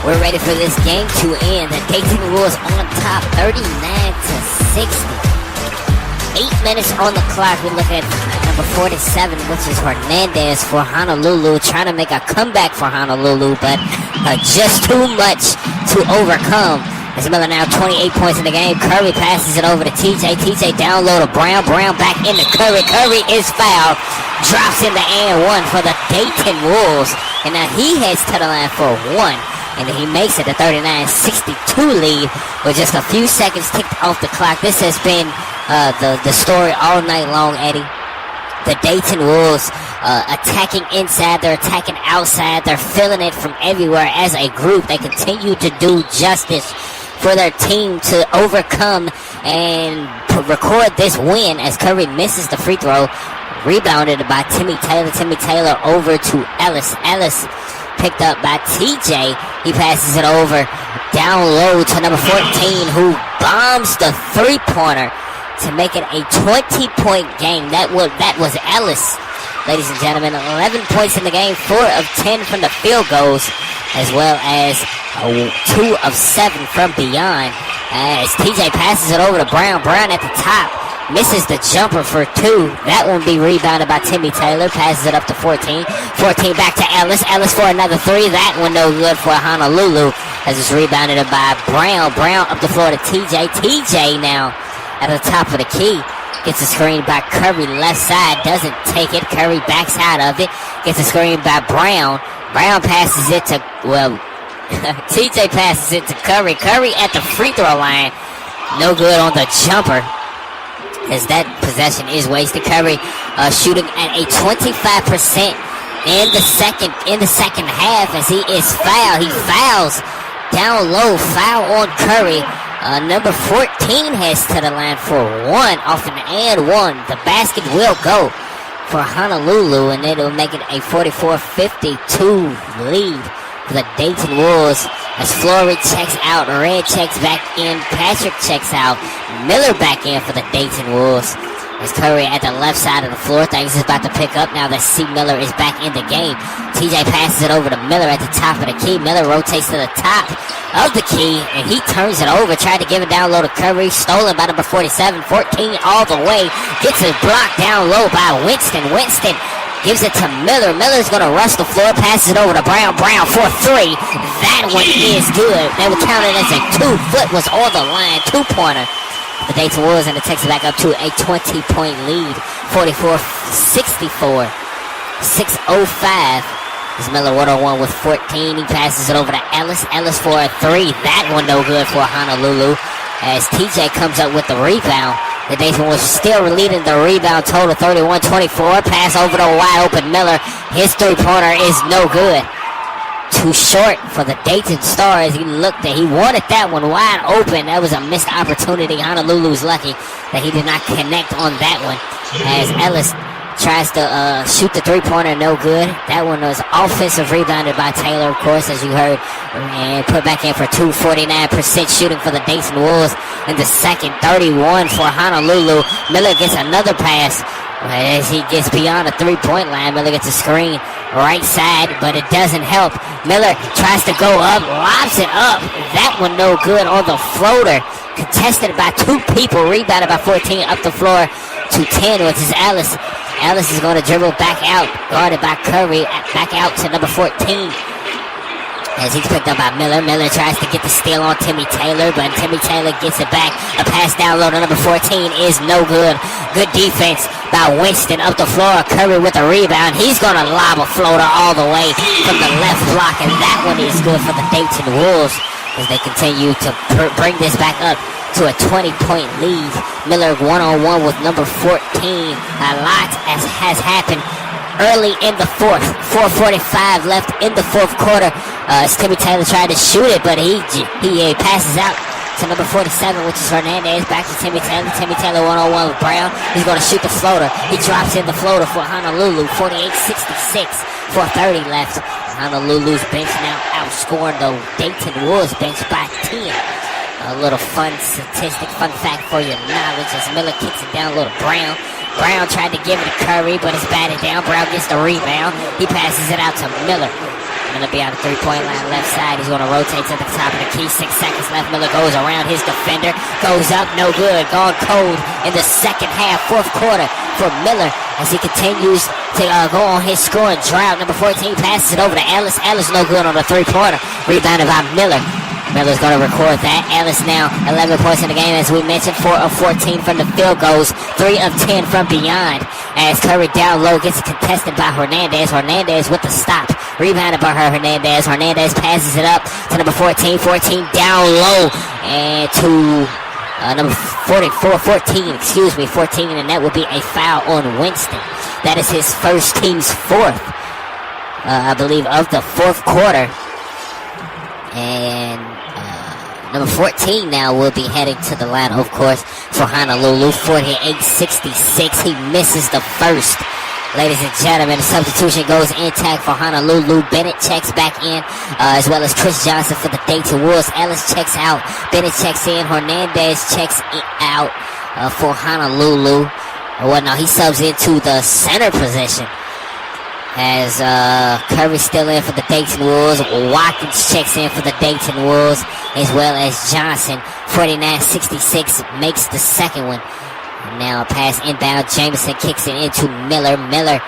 Speaker 1: we're ready for this game to end. The Dayton Wolves on top, 39-60. 8 minutes on the clock. We look at number 47, which is Hernandez for Honolulu, trying to make a comeback for Honolulu, but just too much to overcome. As Miller now 28 points in the game. Curry passes it over to TJ. TJ down low to Brown. Brown back into Curry. Curry is fouled. Drops in the and one for the Dayton Wolves. And now he heads to the line for one. And he makes it a 39-62 lead with just a few seconds ticked off the clock. This has been the story all night long, Eddie. The Dayton Wolves attacking inside, they're attacking outside, they're feeling it from everywhere as a group. They continue to do justice for their team to overcome and record this win as Curry misses the free throw. Rebounded by Timmy Taylor. Timmy Taylor over to Ellis. Ellis picked up by TJ. He passes it over down low to number 14, who bombs the three-pointer to make it a 20-point game. That was Ellis, ladies and gentlemen. 11 points in the game, 4 of 10 from the field goals, as well as 2 of 7 from beyond. As TJ passes it over to Brown. Brown at the top misses the jumper for 2. That one be rebounded by Timmy Taylor. Passes it up to 14. 14 back to Ellis. Ellis for another 3. That one no good for Honolulu as it's rebounded by Brown. Brown up the floor to TJ. TJ now at the top of the key. Gets a screen by Curry, left side, doesn't take it. Curry backs out of it. Gets a screen by Brown. Brown passes it to, TJ passes it to Curry. Curry at the free throw line. No good on the jumper, as that possession is wasted. Curry shooting at a 25% in the second half as he is fouled. He fouls down low. Foul on Curry. Number 14 heads to the line for 1 off an and 1. The basket will go for Honolulu, and it'll make it a 44-52 lead for the Dayton Wolves as Flory checks out, Red checks back in, Patrick checks out, Miller back in for the Dayton Wolves. As Curry at the left side of the floor, things is about to pick up now that C. Miller is back in the game. TJ passes it over to Miller at the top of the key. Miller rotates to the top of the key, and he turns it over, tried to give it down low to Curry, stolen by number 47, 14 all the way, gets it blocked down low by Winston. Winston gives it to Miller. Miller's going to rush the floor, passes it over to Brown. Brown for 3. That one is good. That was counted as a 2-foot, was on the line, 2-pointer. The Dayton Wolves, and it takes it back up to a 20-point lead, 44-64, 6:05. Is Miller 1-on-1 with 14. He passes it over to Ellis. Ellis for a 3. That one no good for Honolulu. As TJ comes up with the rebound. The Dayton Wolves still leading the rebound total, 31-24. Pass over to a wide open Miller. His three-pointer is no good. Too short for the Dayton Stars. He wanted that one wide open. That was a missed opportunity. Honolulu's lucky that he did not connect on that one. As Ellis tries to shoot the three-pointer, no good. That one was offensive rebounded by Taylor, of course, as you heard, and put back in for 49% shooting for the Dayton Wolves in the second, 31 for Honolulu. Miller gets another pass as he gets beyond the three-point line. Miller gets a screen right side, but it doesn't help. Miller tries to go up, lobs it up. That one no good on the floater. Contested by 2 people, rebounded by 14 up the floor to 10, which is Ellis. Ellis is going to dribble back out, guarded by Curry, back out to number 14. As he's picked up by Miller. Miller tries to get the steal on Timmy Taylor, but Timmy Taylor gets it back. A pass down low to number 14 is no good. Good defense by Winston up the floor. Curry with a rebound. He's going to lob a floater all the way from the left block, and that one is good for the Dayton Wolves as they continue to bring this back up to a 20-point lead. Miller 1-on-1 with number 14. A lot has happened early in the fourth. 4:45 left in the fourth quarter. As Timmy Taylor tried to shoot it, but he passes out to number 47, which is Hernandez. Back to Timmy Taylor. Timmy Taylor 1-on-1 with Brown. He's going to shoot the floater. He drops in the floater for Honolulu. 48-66. 4:30 left. Honolulu's bench now outscoring the Dayton Wolves bench by 10. A little fun statistic, fun fact for your knowledge as Miller kicks it down a little Brown. Brown tried to give it to Curry, but it's batted down. Brown gets the rebound. He passes it out to Miller. Miller be on the three-point line left side. He's going to rotate to the top of the key. 6 seconds left. Miller goes around his defender. Goes up, no good. Gone cold in the second half, fourth quarter for Miller as he continues to go on his scoring drought. Number 14 passes it over to Ellis. Ellis no good on the three-pointer. Rebounded by Miller. Miller's going to record that. Ellis now 11 points in the game, as we mentioned. 4 of 14 from the field goals. 3 of 10 from beyond. As Curry down low gets contested by Hernandez. Hernandez with the stop. Rebounded by Hernandez. Hernandez passes it up to number 14. 14 down low. And to number 14, 14. And that will be a foul on Winston. That is his first, team's fourth, I believe, of the fourth quarter. And number 14 now will be heading to the line, of course, for Honolulu. 48-66. He misses the first. Ladies and gentlemen, the substitution goes intact for Honolulu. Bennett checks back in, as well as Chris Johnson for the Dayton Wolves. Ellis checks out. Bennett checks in. Hernandez checks out for Honolulu. Well, no, he subs into the center position, as Curry's still in for the Dayton Wolves. Watkins checks in for the Dayton Wolves, as well as Johnson. 49-66 makes the second one. And now a pass inbound. Jameson kicks it into Miller. Miller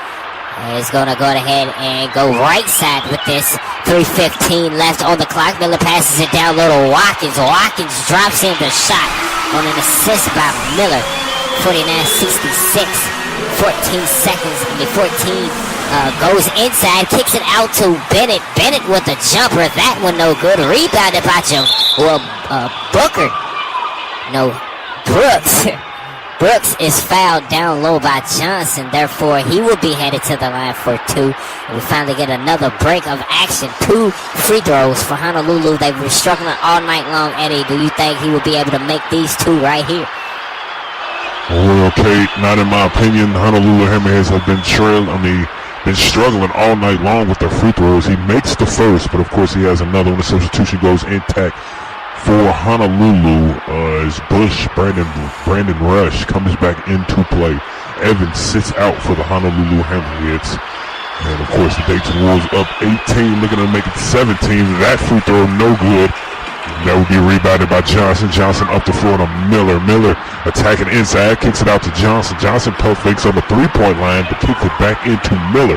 Speaker 1: is going to go ahead and go right side with this. 3:15 left on the clock. Miller passes it down low to Watkins. Watkins drops in the shot on an assist by Miller. 49-66. 14 seconds. 14 goes inside, kicks it out to Bennett. Bennett with a jumper. That one no good. Rebounded by Booker. No, Brooks. Brooks is fouled down low by Johnson. Therefore, he will be headed to the line for 2. And we finally get another break of action. 2 free throws for Honolulu. They've been struggling all night long. Eddie, do you think he will be able to make these 2 right here?
Speaker 3: Well, okay, not in my opinion. Honolulu Hammerheads have been been struggling all night long with their free throws. He makes the first, but of course he has another one. The substitution goes intact for Honolulu. As Brandon Rush comes back into play. Evans sits out for the Honolulu Hammerheads. And of course the Dayton Wolves up 18, looking to make it 17. That free throw no good. That would be rebounded by Johnson. Johnson up the floor to Miller. Miller attacking inside, kicks it out to Johnson. Johnson pump fakes on the three-point line, but kicks it back into Miller.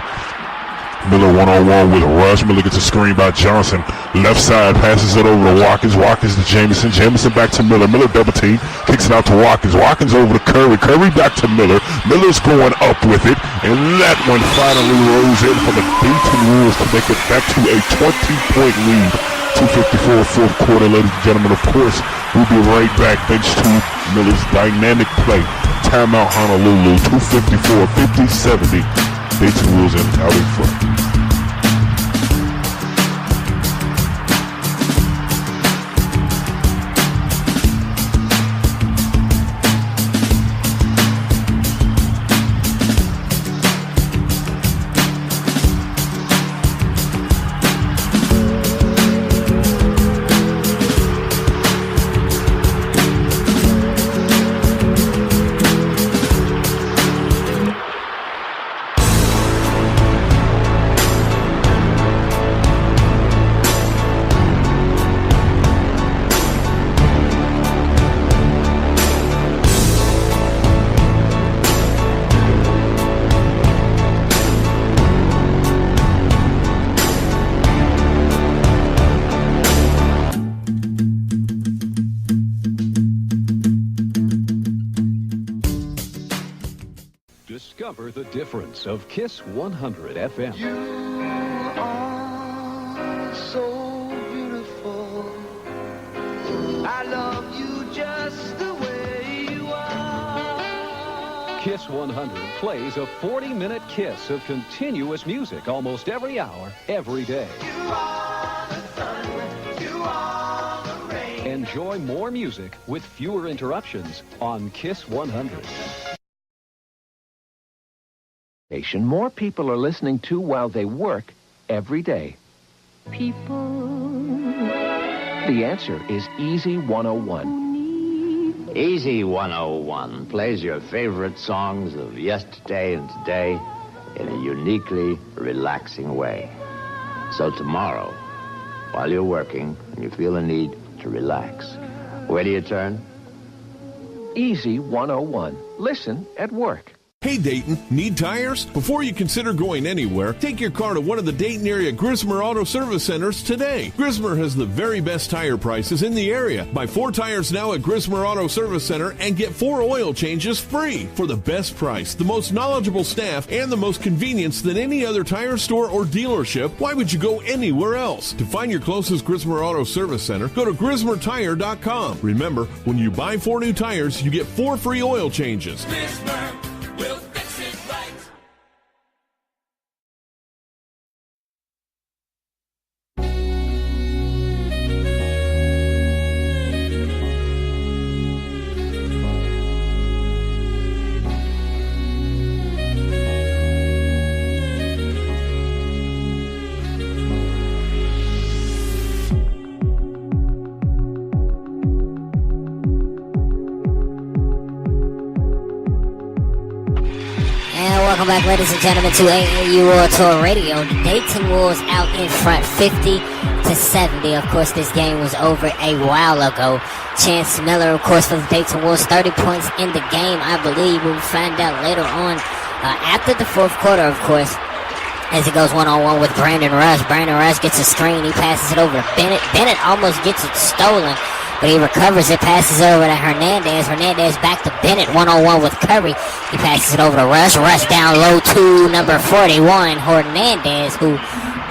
Speaker 3: Miller one-on-one with Rush. Miller gets a screen by Johnson. Left side, passes it over to Watkins. Watkins to Jameson. Jameson back to Miller. Miller double team, kicks it out to Watkins. Watkins over to Curry. Curry back to Miller. Miller's going up with it, and that one finally rolls in for the Dayton Wolves to make it back to a 20-point lead. 2:54 fourth quarter, ladies and gentlemen. Of course, we'll be right back thanks to Miller's dynamic play. Timeout Honolulu, 2:54, 50-70. Dayton Wolves out in front.
Speaker 2: Discover the difference of Kiss 100 FM.
Speaker 12: You are so beautiful. I love you just the way you are.
Speaker 2: Kiss 100 plays a 40-minute kiss of continuous music almost every hour, every day.
Speaker 12: You are the sun, you are the rain.
Speaker 2: Enjoy more music with fewer interruptions on Kiss 100.
Speaker 5: More people are listening to while they work every day.
Speaker 6: People
Speaker 5: The answer is Easy 101.
Speaker 7: Easy 101 plays your favorite songs of yesterday and today in a uniquely relaxing way. So tomorrow, while you're working and you feel a need to relax, where do you turn?
Speaker 5: Easy 101. Listen at work.
Speaker 8: Hey Dayton, need tires? Before you consider going anywhere, take your car to one of the Dayton area Grismer Auto Service Centers today. Grismer has the very best tire prices in the area. Buy 4 tires now at Grismer Auto Service Center and get 4 oil changes free for the best price, the most knowledgeable staff, and the most convenience than any other tire store or dealership. Why would you go anywhere else? To find your closest Grismer Auto Service Center, go to GrismerTire.com. Remember, when you buy 4 new tires, you get 4 free oil changes.
Speaker 9: We'll fix it right.
Speaker 1: Welcome back, ladies and gentlemen, to AAU WorldTour Radio. The Dayton Wolves out in front, 50-70. Of course, this game was over a while ago. Chance Miller, of course, for the Dayton Wolves, 30 points in the game, I believe. We'll find out later on after the fourth quarter, of course, as he goes one-on-one with Brandon Rush. Brandon Rush gets a screen. He passes it over to Bennett. Bennett almost gets it stolen, but he recovers it, passes it over to Hernandez. Hernandez back to Bennett, one-on-one with Curry. He passes it over to Rush. Rush down low to number 41, Hernandez, who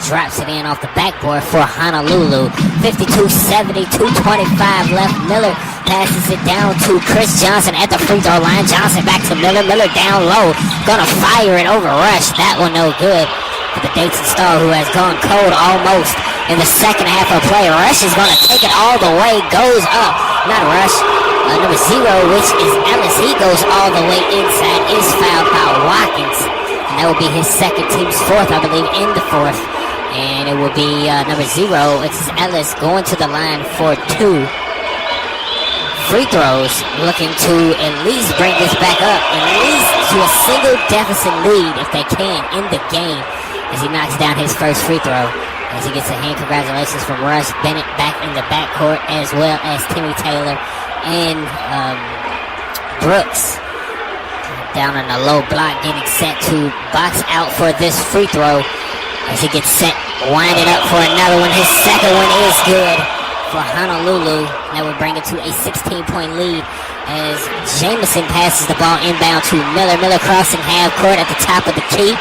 Speaker 1: drops it in off the backboard for Honolulu. 52-70, 2:25 left. Miller passes it down to Chris Johnson at the free throw line. Johnson back to Miller. Miller down low. Gonna fire it over Rush. That one no good for the Dayton Star, who has gone cold almost in the second half of play. Rush is gonna take it all the way. Goes up. Not Rush. Number 0, which is Ellis. He goes all the way inside. Is fouled by Watkins. And that will be his second, team's 4th, I believe, in the 4th. And it will be number 0, it's Ellis, going to the line for 2 free throws, looking to at least bring this back up, at least to a single deficit lead if they can in the game, as he knocks down his first free throw. As he gets a hand congratulations from Rush. Bennett back in the backcourt, as well as Timmy Taylor and Brooks down on the low block, getting set to box out for this free throw. As he gets set, winding up for another one. His second one is good for Honolulu. That would bring it to a 16-point lead as Jamison passes the ball inbound to Miller. Miller crossing half court at the top of the key.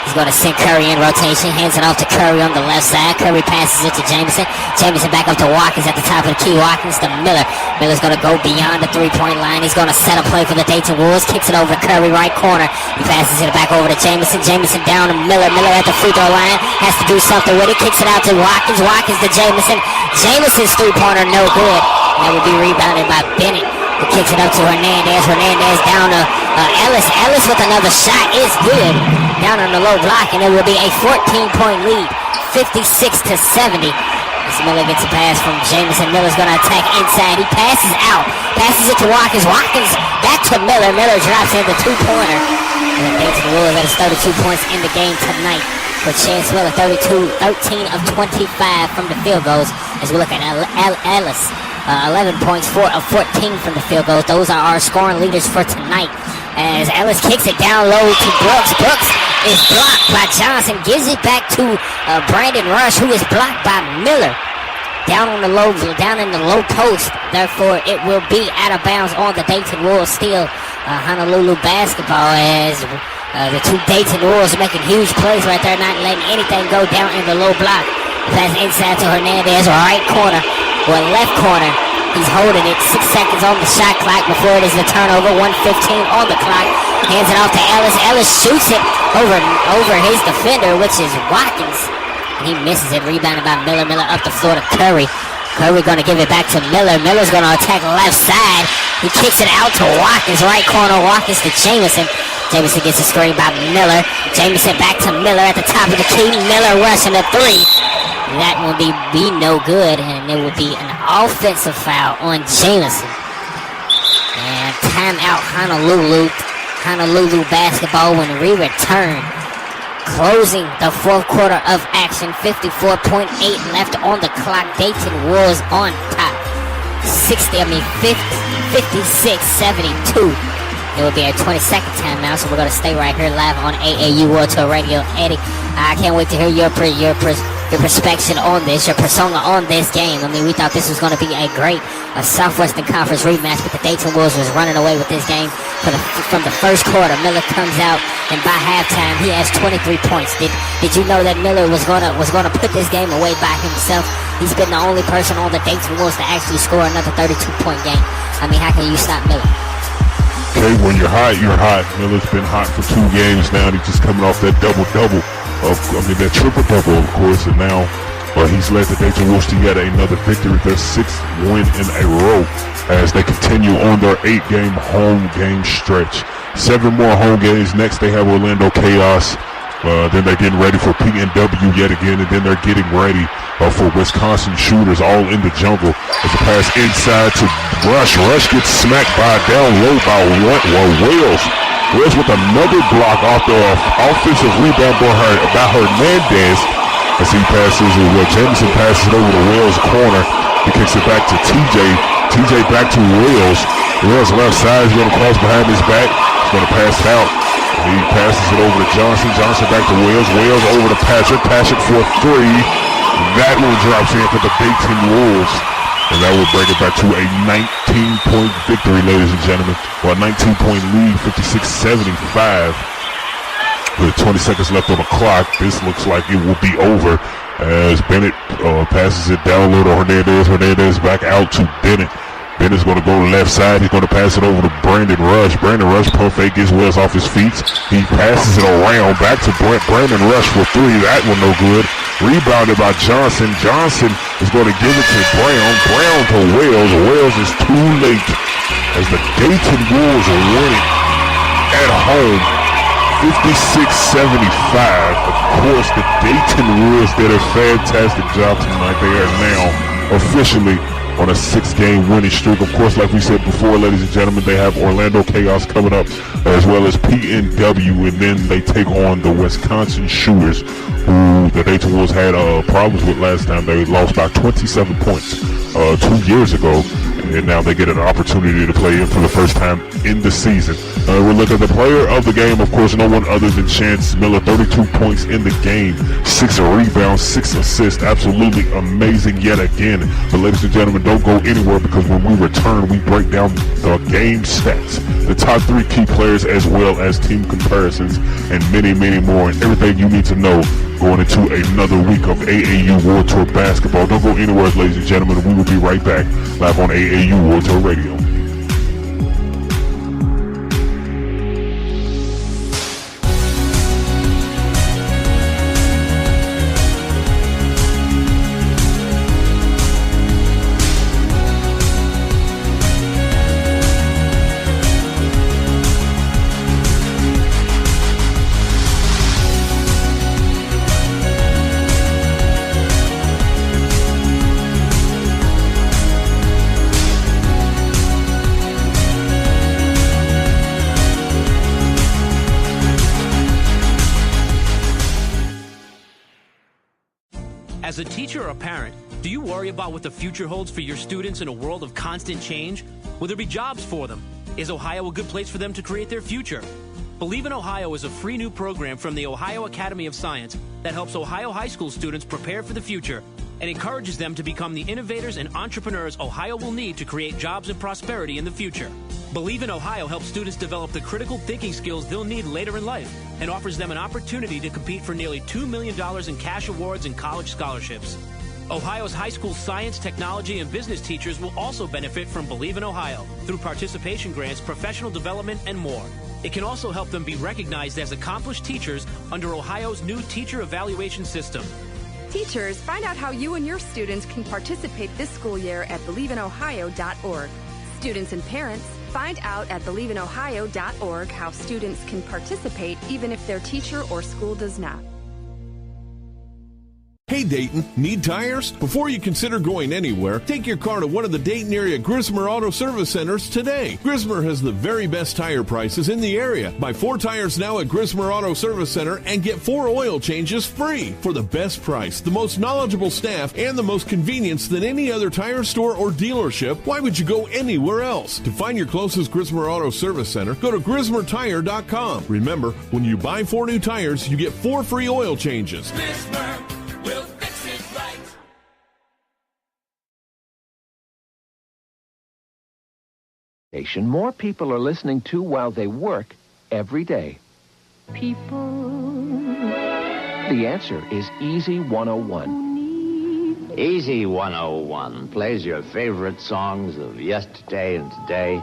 Speaker 1: He's going to send Curry in rotation. Hands it off to Curry on the left side. Curry passes it to Jamison. Jamison back up to Watkins at the top of the key. Watkins to Miller. Miller's going to go beyond the three-point line. He's going to set a play for the Dayton Wolves. Kicks it over to Curry, right corner. He passes it back over to Jamison. Jamison down to Miller. Miller at the free throw line. Has to do something with it. Kicks it out to Watkins. Watkins to Jamison. Jamison's three-pointer no good. That will be rebounded by Bennett. He kicks it up to Hernandez. Hernandez down to Ellis. Ellis with another shot is good. Down on the low block, and it will be a 14-point lead, 56-70. As Miller gets a pass from Jamison. Miller's going to attack inside. He passes out. Passes it to Watkins. Watkins back to Miller. Miller drops in the two-pointer. And the Dayton Wolves has 32 points in the game tonight. For Chance Miller, 13 of 25 from the field goals. As we look at Ellis. 11 points, 4 of 14 from the field goals. Those are our scoring leaders for tonight. As Ellis kicks it down low to Brooks. Brooks is blocked by Johnson. Gives it back to Brandon Rush, who is blocked by Miller. Down in the low post. Therefore, it will be out of bounds on the Dayton Wolves. Still Honolulu basketball, as the two Dayton Wolves are making huge plays right there, not letting anything go down in the low block. Pass inside to Hernandez, right corner. Or left corner. He's holding it. 6 seconds on the shot clock before it is the turnover. 1:15 on the clock. Hands it off to Ellis. Ellis shoots it over his defender, which is Watkins. And he misses it. Rebounded by Miller. Miller up the floor to Curry. Curry going to give it back to Miller. Miller's going to attack left side. He kicks it out to Watkins. Right corner. Watkins to Jamison. Jamison gets a screen by Miller. Jamison back to Miller at the top of the key. Miller rushing the 3. That will be no good, and it will be an offensive foul on Jameson. And timeout Honolulu basketball when we return. Closing the fourth quarter of action, 54.8 left on the clock. Dayton Wolves on top. 56-72. It will be a 20-second timeout, so we're going to stay right here live on AAU World Tour Radio. Eddie, I can't wait to hear your perspective on this, your persona on this game. I mean, we thought this was going to be a great Southwestern Conference rematch, but the Dayton Wolves was running away with this game from the first quarter. Miller comes out, and by halftime, he has 23 points. Did you know that Miller was gonna put this game away by himself? He's been the only person on the Dayton Wolves to actually score another 32-point game. I mean, how can you stop Miller?
Speaker 3: Okay, when you're hot, you're hot. Miller's been hot for 2 games now. He's just coming off that double-double. That triple-double, of course, and now he's led the Dayton Wolves to yet another victory, their 6th win in a row as they continue on their 8-game home game stretch. 7 more home games. Next, they have Orlando Chaos. Then they're getting ready for PNW yet again, and then they're getting ready for Wisconsin Shooters all in the jungle. As a pass inside to Rush. Rush gets smacked down low by Wales. Wales with another block off the offensive rebound by Hernandez as he passes it. Jameson passes it over to Wales' corner. He kicks it back to TJ. TJ back to Wales. Wales left side. He's going to cross behind his back. He's going to pass it out. He passes it over to Johnson. Johnson back to Wales. Wales over to Patrick. Patrick for 3. That one drops in for the Dayton Wolves. And that will bring it back to a 19-point victory, ladies and gentlemen. Well, a 19-point lead, 56-75. With 20 seconds left on the clock, this looks like it will be over as Bennett passes it down low to Hernandez. Hernandez back out to Bennett. Bennett's going to go left side. He's going to pass it over to Brandon Rush. Brandon Rush pump fake, gets Wales off his feet. He passes it around back to Brandon Rush for 3. That one no good. Rebounded by Johnson. Johnson is going to give it to Brown. Brown to Wales. Wales is too late as the Dayton Wolves are winning at home 56-75. Of course, the Dayton Wolves did a fantastic job tonight. They are now officially on a 6-game winning streak. Of course, like we said before, ladies and gentlemen, they have Orlando Chaos coming up as well as PNW, and then they take on the Wisconsin Shooters, who the Dayton Wolves had problems with last time. They lost by 27 points 2 years ago, and now they get an opportunity to play in for the first time in the season. We'll look at the player of the game, of course, no one other than Chance Miller. 32 points in the game, 6 rebounds, 6 assists. Absolutely amazing yet again. But ladies and gentlemen, don't go anywhere, because when we return, we break down the game stats, the top 3 key players, as well as team comparisons, and many, many more, and everything you need to know going into another week of AAU World Tour basketball. Don't go anywhere, ladies and gentlemen. We will be right back live on AAU World Tour Radio.
Speaker 10: As a teacher or a parent, do you worry about what the future holds for your students in a world of constant change? Will there be jobs for them? Is Ohio a good place for them to create their future? Believe in Ohio is a free new program from the Ohio Academy of Science that helps Ohio high school students prepare for the future and encourages them to become the innovators and entrepreneurs Ohio will need to create jobs and prosperity in the future. Believe in Ohio helps students develop the critical thinking skills they'll need later in life and offers them an opportunity to compete for nearly $2 million in cash awards and college scholarships. Ohio's high school science, technology, and business teachers will also benefit from Believe in Ohio through participation grants, professional development, and more. It can also help them be recognized as accomplished teachers under Ohio's new teacher evaluation system.
Speaker 11: Teachers, find out how you and your students can participate this school year at BelieveInOhio.org. Students and parents, find out at BelieveInOhio.org how students can participate even if their teacher or school does not.
Speaker 8: Hey Dayton, need tires? Before you consider going anywhere, take your car to one of the Dayton area Grismer Auto Service Centers today. Grismer has the very best tire prices in the area. Buy 4 tires now at Grismer Auto Service Center and get 4 oil changes free for the best price, the most knowledgeable staff, and the most convenience than any other tire store or dealership. Why would you go anywhere else? To find your closest Grismer Auto Service Center, go to GrismerTire.com. Remember, when you buy 4 new tires, you get 4 free oil changes.
Speaker 9: We'll fix it right.
Speaker 5: Station more people are listening to while they work every day.
Speaker 6: People.
Speaker 5: The answer is Easy 101.
Speaker 7: Easy 101 plays your favorite songs of yesterday and today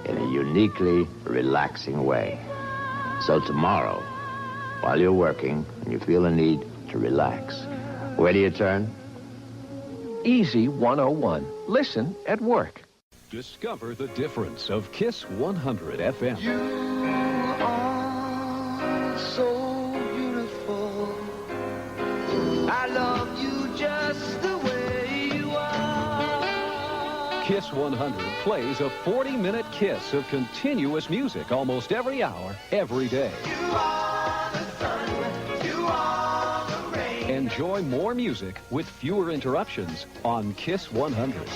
Speaker 7: in a uniquely relaxing way. So tomorrow, while you're working and you feel a need to relax, where do you turn?
Speaker 5: Easy 101. Listen at work.
Speaker 2: Discover the difference of Kiss 100 FM.
Speaker 12: You are so beautiful. I love you just the way you are.
Speaker 2: Kiss 100 plays a 40-minute kiss of continuous music almost every hour, every day.
Speaker 12: You are the sun. You are the rain.
Speaker 2: Enjoy more music with fewer interruptions on Kiss 100.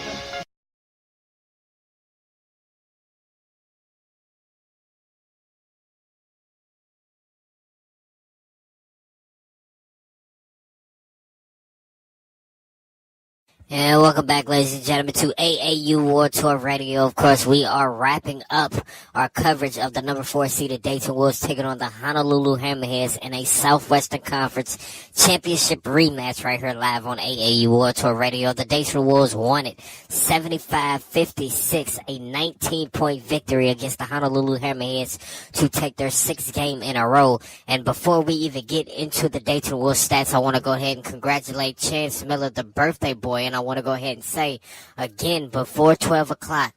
Speaker 1: And welcome back, ladies and gentlemen, to AAU World Tour Radio. Of course, we are wrapping up our coverage of the number 4 seeded Dayton Wolves taking on the Honolulu Hammerheads in a Southwestern Conference Championship rematch right here live on AAU World Tour Radio. The Dayton Wolves won it 75-56, a 19-point victory against the Honolulu Hammerheads to take their 6th game in a row. And before we even get into the Dayton Wolves stats, I want to go ahead and congratulate Chance Miller, the birthday boy, and I want to go ahead and say again before 12 o'clock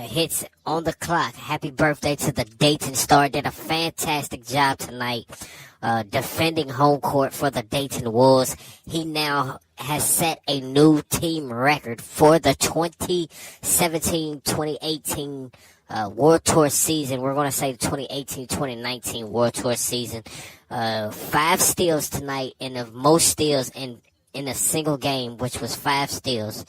Speaker 1: hits on the clock, happy birthday to the Dayton Star. Did a fantastic job tonight defending home court for the Dayton Wolves. He now has set a new team record for the 2017-2018 World Tour season. We're going to say the 2018-2019 World Tour season. 5 steals tonight, and the most steals in a single game, which was 5 steals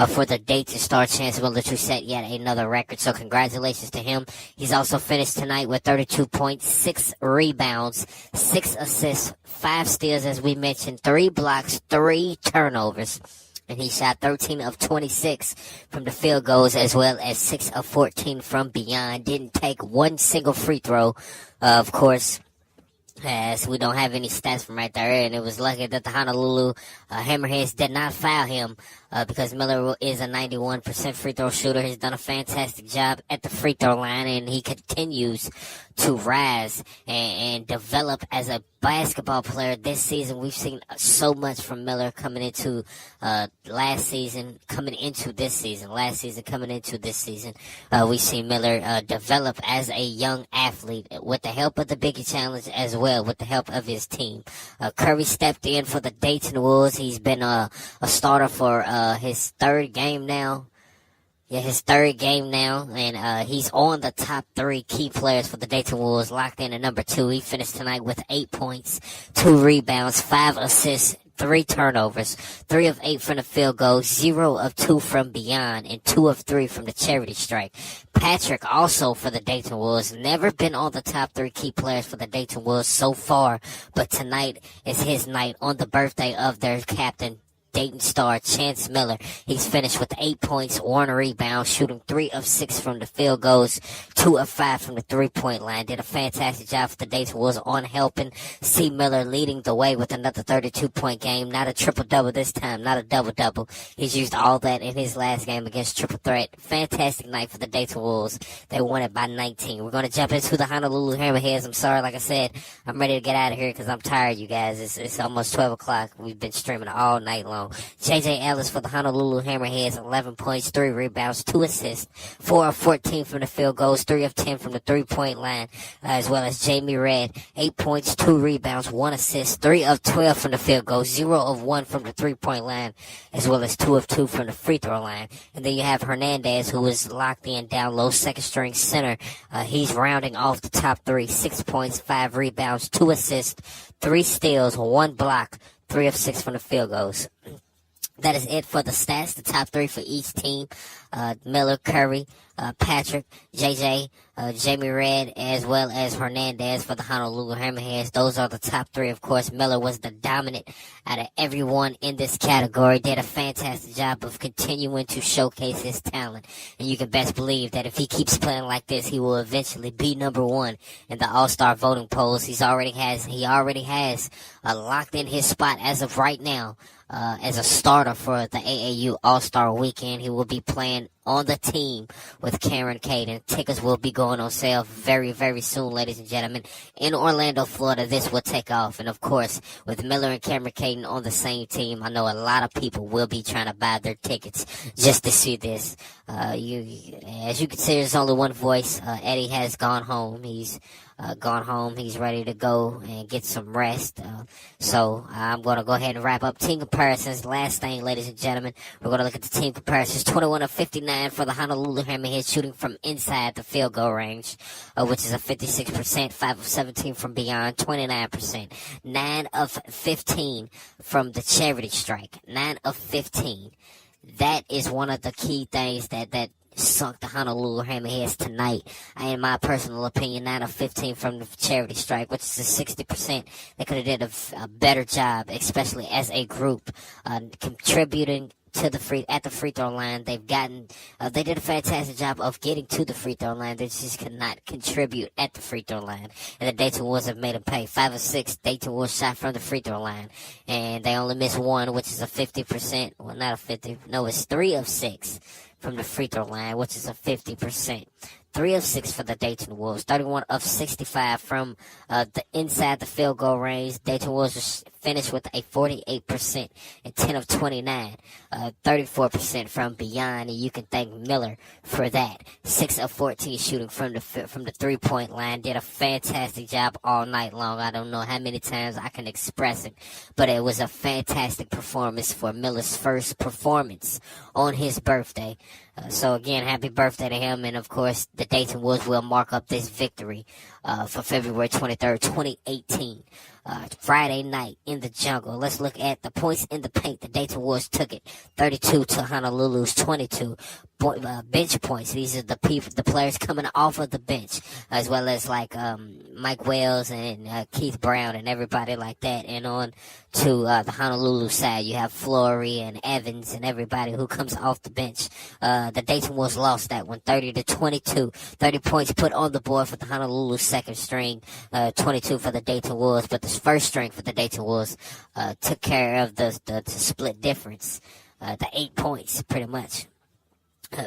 Speaker 1: for the Dayton Star. Chance Miller to set yet another record, so congratulations to him. He's also finished tonight with 32 points, 6 rebounds, 6 assists, 5 steals, as we mentioned, 3 blocks, 3 turnovers. And he shot 13 of 26 from the field goals, as well as 6 of 14 from beyond. Didn't take one single free throw, of course, as we don't have any stats from right there. And it was lucky that the Honolulu Hammerheads did not foul him because Miller is a 91% free throw shooter. He's done a fantastic job at the free throw line, and he continues to rise and develop as a basketball player this season. We've seen so much from Miller coming into last season, coming into this season. We've seen Miller develop as a young athlete with the help of the Biggie Challenge, as well with the help of his team. Curry stepped in for the Dayton Wolves. He's been a starter for his 3rd game now. Yeah, his 3rd game now, and he's on the top 3 key players for the Dayton Wolves, locked in at number 2. He finished tonight with 8 points, 2 rebounds, 5 assists, 3 turnovers, 3 of 8 from the field goal, 0 of 2 from beyond, and 2 of 3 from the charity strike. Patrick, also for the Dayton Wolves, never been on the top 3 key players for the Dayton Wolves so far, but tonight is his night on the birthday of their captain, Dayton Star, Chance Miller. He's finished with 8 points, 1 rebound, shooting 3 of 6 from the field goals, 2 of 5 from the 3-point line. Did a fantastic job for the Dayton Wolves on helping. C. Miller leading the way with another 32-point game. Not a triple-double this time, not a double-double. He's used all that in his last game against Triple Threat. Fantastic night for the Dayton Wolves. They won it by 19. We're going to jump into the Honolulu Hammerheads. I'm sorry, like I said, I'm ready to get out of here because I'm tired, you guys. It's almost 12 o'clock. We've been streaming all night long. long. J.J. Ellis for the Honolulu Hammerheads, 11 points, 3 rebounds, 2 assists, 4 of 14 from the field goals, 3 of 10 from the three-point line, as well as Jamie Redd, 8 points, 2 rebounds, 1 assist, 3 of 12 from the field goal, 0 of 1 from the three-point line, as well as 2 of 2 from the free throw line. And then you have Hernandez, who is locked in down low, second-string center. He's rounding off the top 3, 6 points, 5 rebounds, 2 assists, 3 steals, 1 block, 3 of 6 from the field goals. That is it for the stats, the top 3 for each team. Miller, Curry, Patrick, JJ, Jamie Redd, as well as Hernandez for the Honolulu Hammerheads. Those are the top 3. Of course, Miller was the dominant out of everyone in this category. Did a fantastic job of continuing to showcase his talent. And you can best believe that if he keeps playing like this, he will eventually be number 1 in the All-Star voting polls. He already has locked in his spot as of right now. As a starter for the AAU All-Star Weekend. He will be playing on the team with Karen Caden. Tickets will be going on sale very, very soon, ladies and gentlemen. In Orlando, Florida, this will take off. And, of course, with Miller and Cameron Caden on the same team, I know a lot of people will be trying to buy their tickets just to see this. As you can see, there's only one voice. Eddie has gone home. He's gone home. He's ready to go and get some rest. So I'm going to go ahead and wrap up team comparisons. Last thing, ladies and gentlemen, we're going to look at the team comparisons. 21 of 59 for the Honolulu Hammerheads, shooting from inside the field goal range, which is a 56%. 5 of 17 from beyond, 29%. 9 of 15 from the charity strike. 9 of 15. That is one of the key things that sunk the Honolulu Hammerheads tonight. In my personal opinion, 9 of 15 from the charity strike, which is a 60%. They could have did a better job, especially as a group, contributing to the free throw line. They did a fantastic job of getting to the free throw line. They just could not contribute at the free throw line. And the Dayton Wolves have made them pay. 5 of 6 Dayton Wolves shot from the free throw line. And they only missed 1, which is a 50%. Well, not a 50. No, it's 3 of 6 from the free throw line, which is a 50%. 3 of 6 for the Dayton Wolves. 31 of 65 from the inside the field goal range. Dayton Wolves finished with a 48% and 10 of 29. 34% from beyond, and you can thank Miller for that. 6 of 14 shooting from the 3-point line. Did a fantastic job all night long. I don't know how many times I can express it, but it was a fantastic performance for Miller's first performance on his birthday. So again, happy birthday to him, and of course, the Dayton Wolves will mark up this victory for February 23rd, 2018. Friday night in the jungle. Let's look at the points in the paint. The Dayton Wolves took it 32 to Honolulu's 22. Bench points. These are the players coming off of the bench, as well as like Mike Wells and Keith Brown and everybody like that. And on to the Honolulu side, you have Flory and Evans and everybody who comes off the bench. The Dayton Wolves lost that one, 30 to 22. 30 points put on the board for the Honolulu second string, 22 for the Dayton Wolves. But the first string for the Dayton Wolves took care of the split difference, the 8 points pretty much.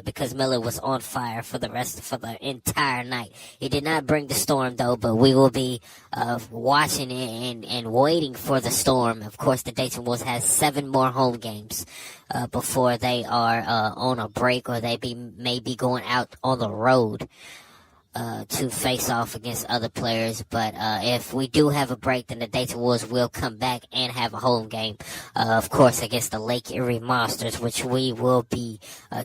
Speaker 1: Because Miller was on fire for the entire night. He did not bring the storm though, but we will be watching and waiting for the storm. Of course, the Dayton Wolves has 7 more home games before they are on a break, or they may be going out on the road to face off against other players. But if we do have a break, then the Dayton Wolves will come back and have a home game, of course, against the Lake Erie Monsters, which we will be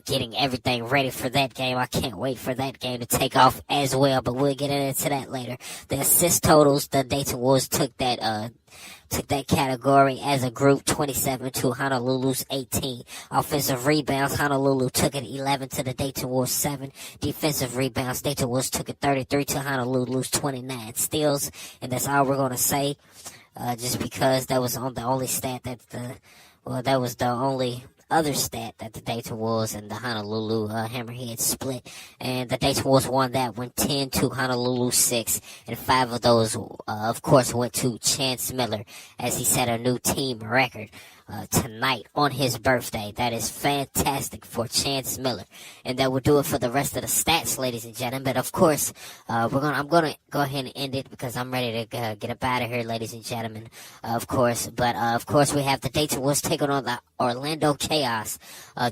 Speaker 1: getting everything ready for that game. I can't wait for that game to take off as well, but we'll get into that later. The assist totals, the Dayton Wolves took that category as a group, 27 to Honolulu's 18. Offensive rebounds, Honolulu took it 11 to the Dayton Wolves 7. Defensive rebounds, Dayton Wolves took it 33 to Honolulu's 29. Steals, and that's all we're going to say, just because that was the only stat that was the only other stat that the Dayton Wolves and the Honolulu Hammerheads split, and the Dayton Wolves won that one 10 to Honolulu 6, and 5 of those, of course, went to Chance Miller as he set a new team record tonight on his birthday. That is fantastic for Chance Miller. And that will do it for the rest of the stats, ladies and gentlemen. But of course, I'm gonna go ahead and end it because I'm ready to get up out of here, ladies and gentlemen. Of course, but of course we have the Dayton Wolves taking on the Orlando Chaos,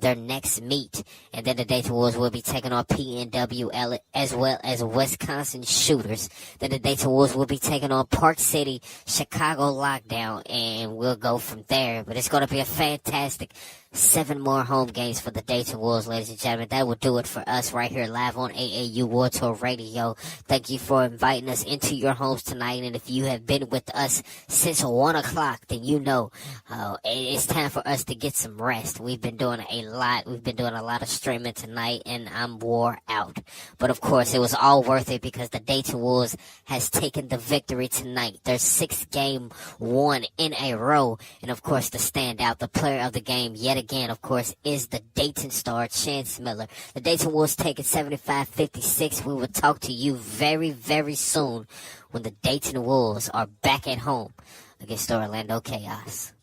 Speaker 1: their next meet, and then the Dayton Wolves will be taking on PNW as well as Wisconsin Shooters. Then the Dayton Wolves will be taking on Park City, Chicago Lockdown, and we'll go from there. But it's going to be a fantastic 7 more home games for the Dayton Wolves, ladies and gentlemen. That will do it for us right here live on AAU World Tour Radio. Thank you for inviting us into your homes tonight. And if you have been with us since 1 o'clock, then you know it's time for us to get some rest. We've been doing a lot. We've been doing a lot of streaming tonight, and I'm wore out. But of course, it was all worth it because the Dayton Wolves has taken the victory tonight. Their 6th game won in a row. And of course, the standout, the player of the game yet again, of course, is the Dayton star, Chance Miller. The Dayton Wolves take it 75-56. We will talk to you very, very soon when the Dayton Wolves are back at home against the Orlando Chaos.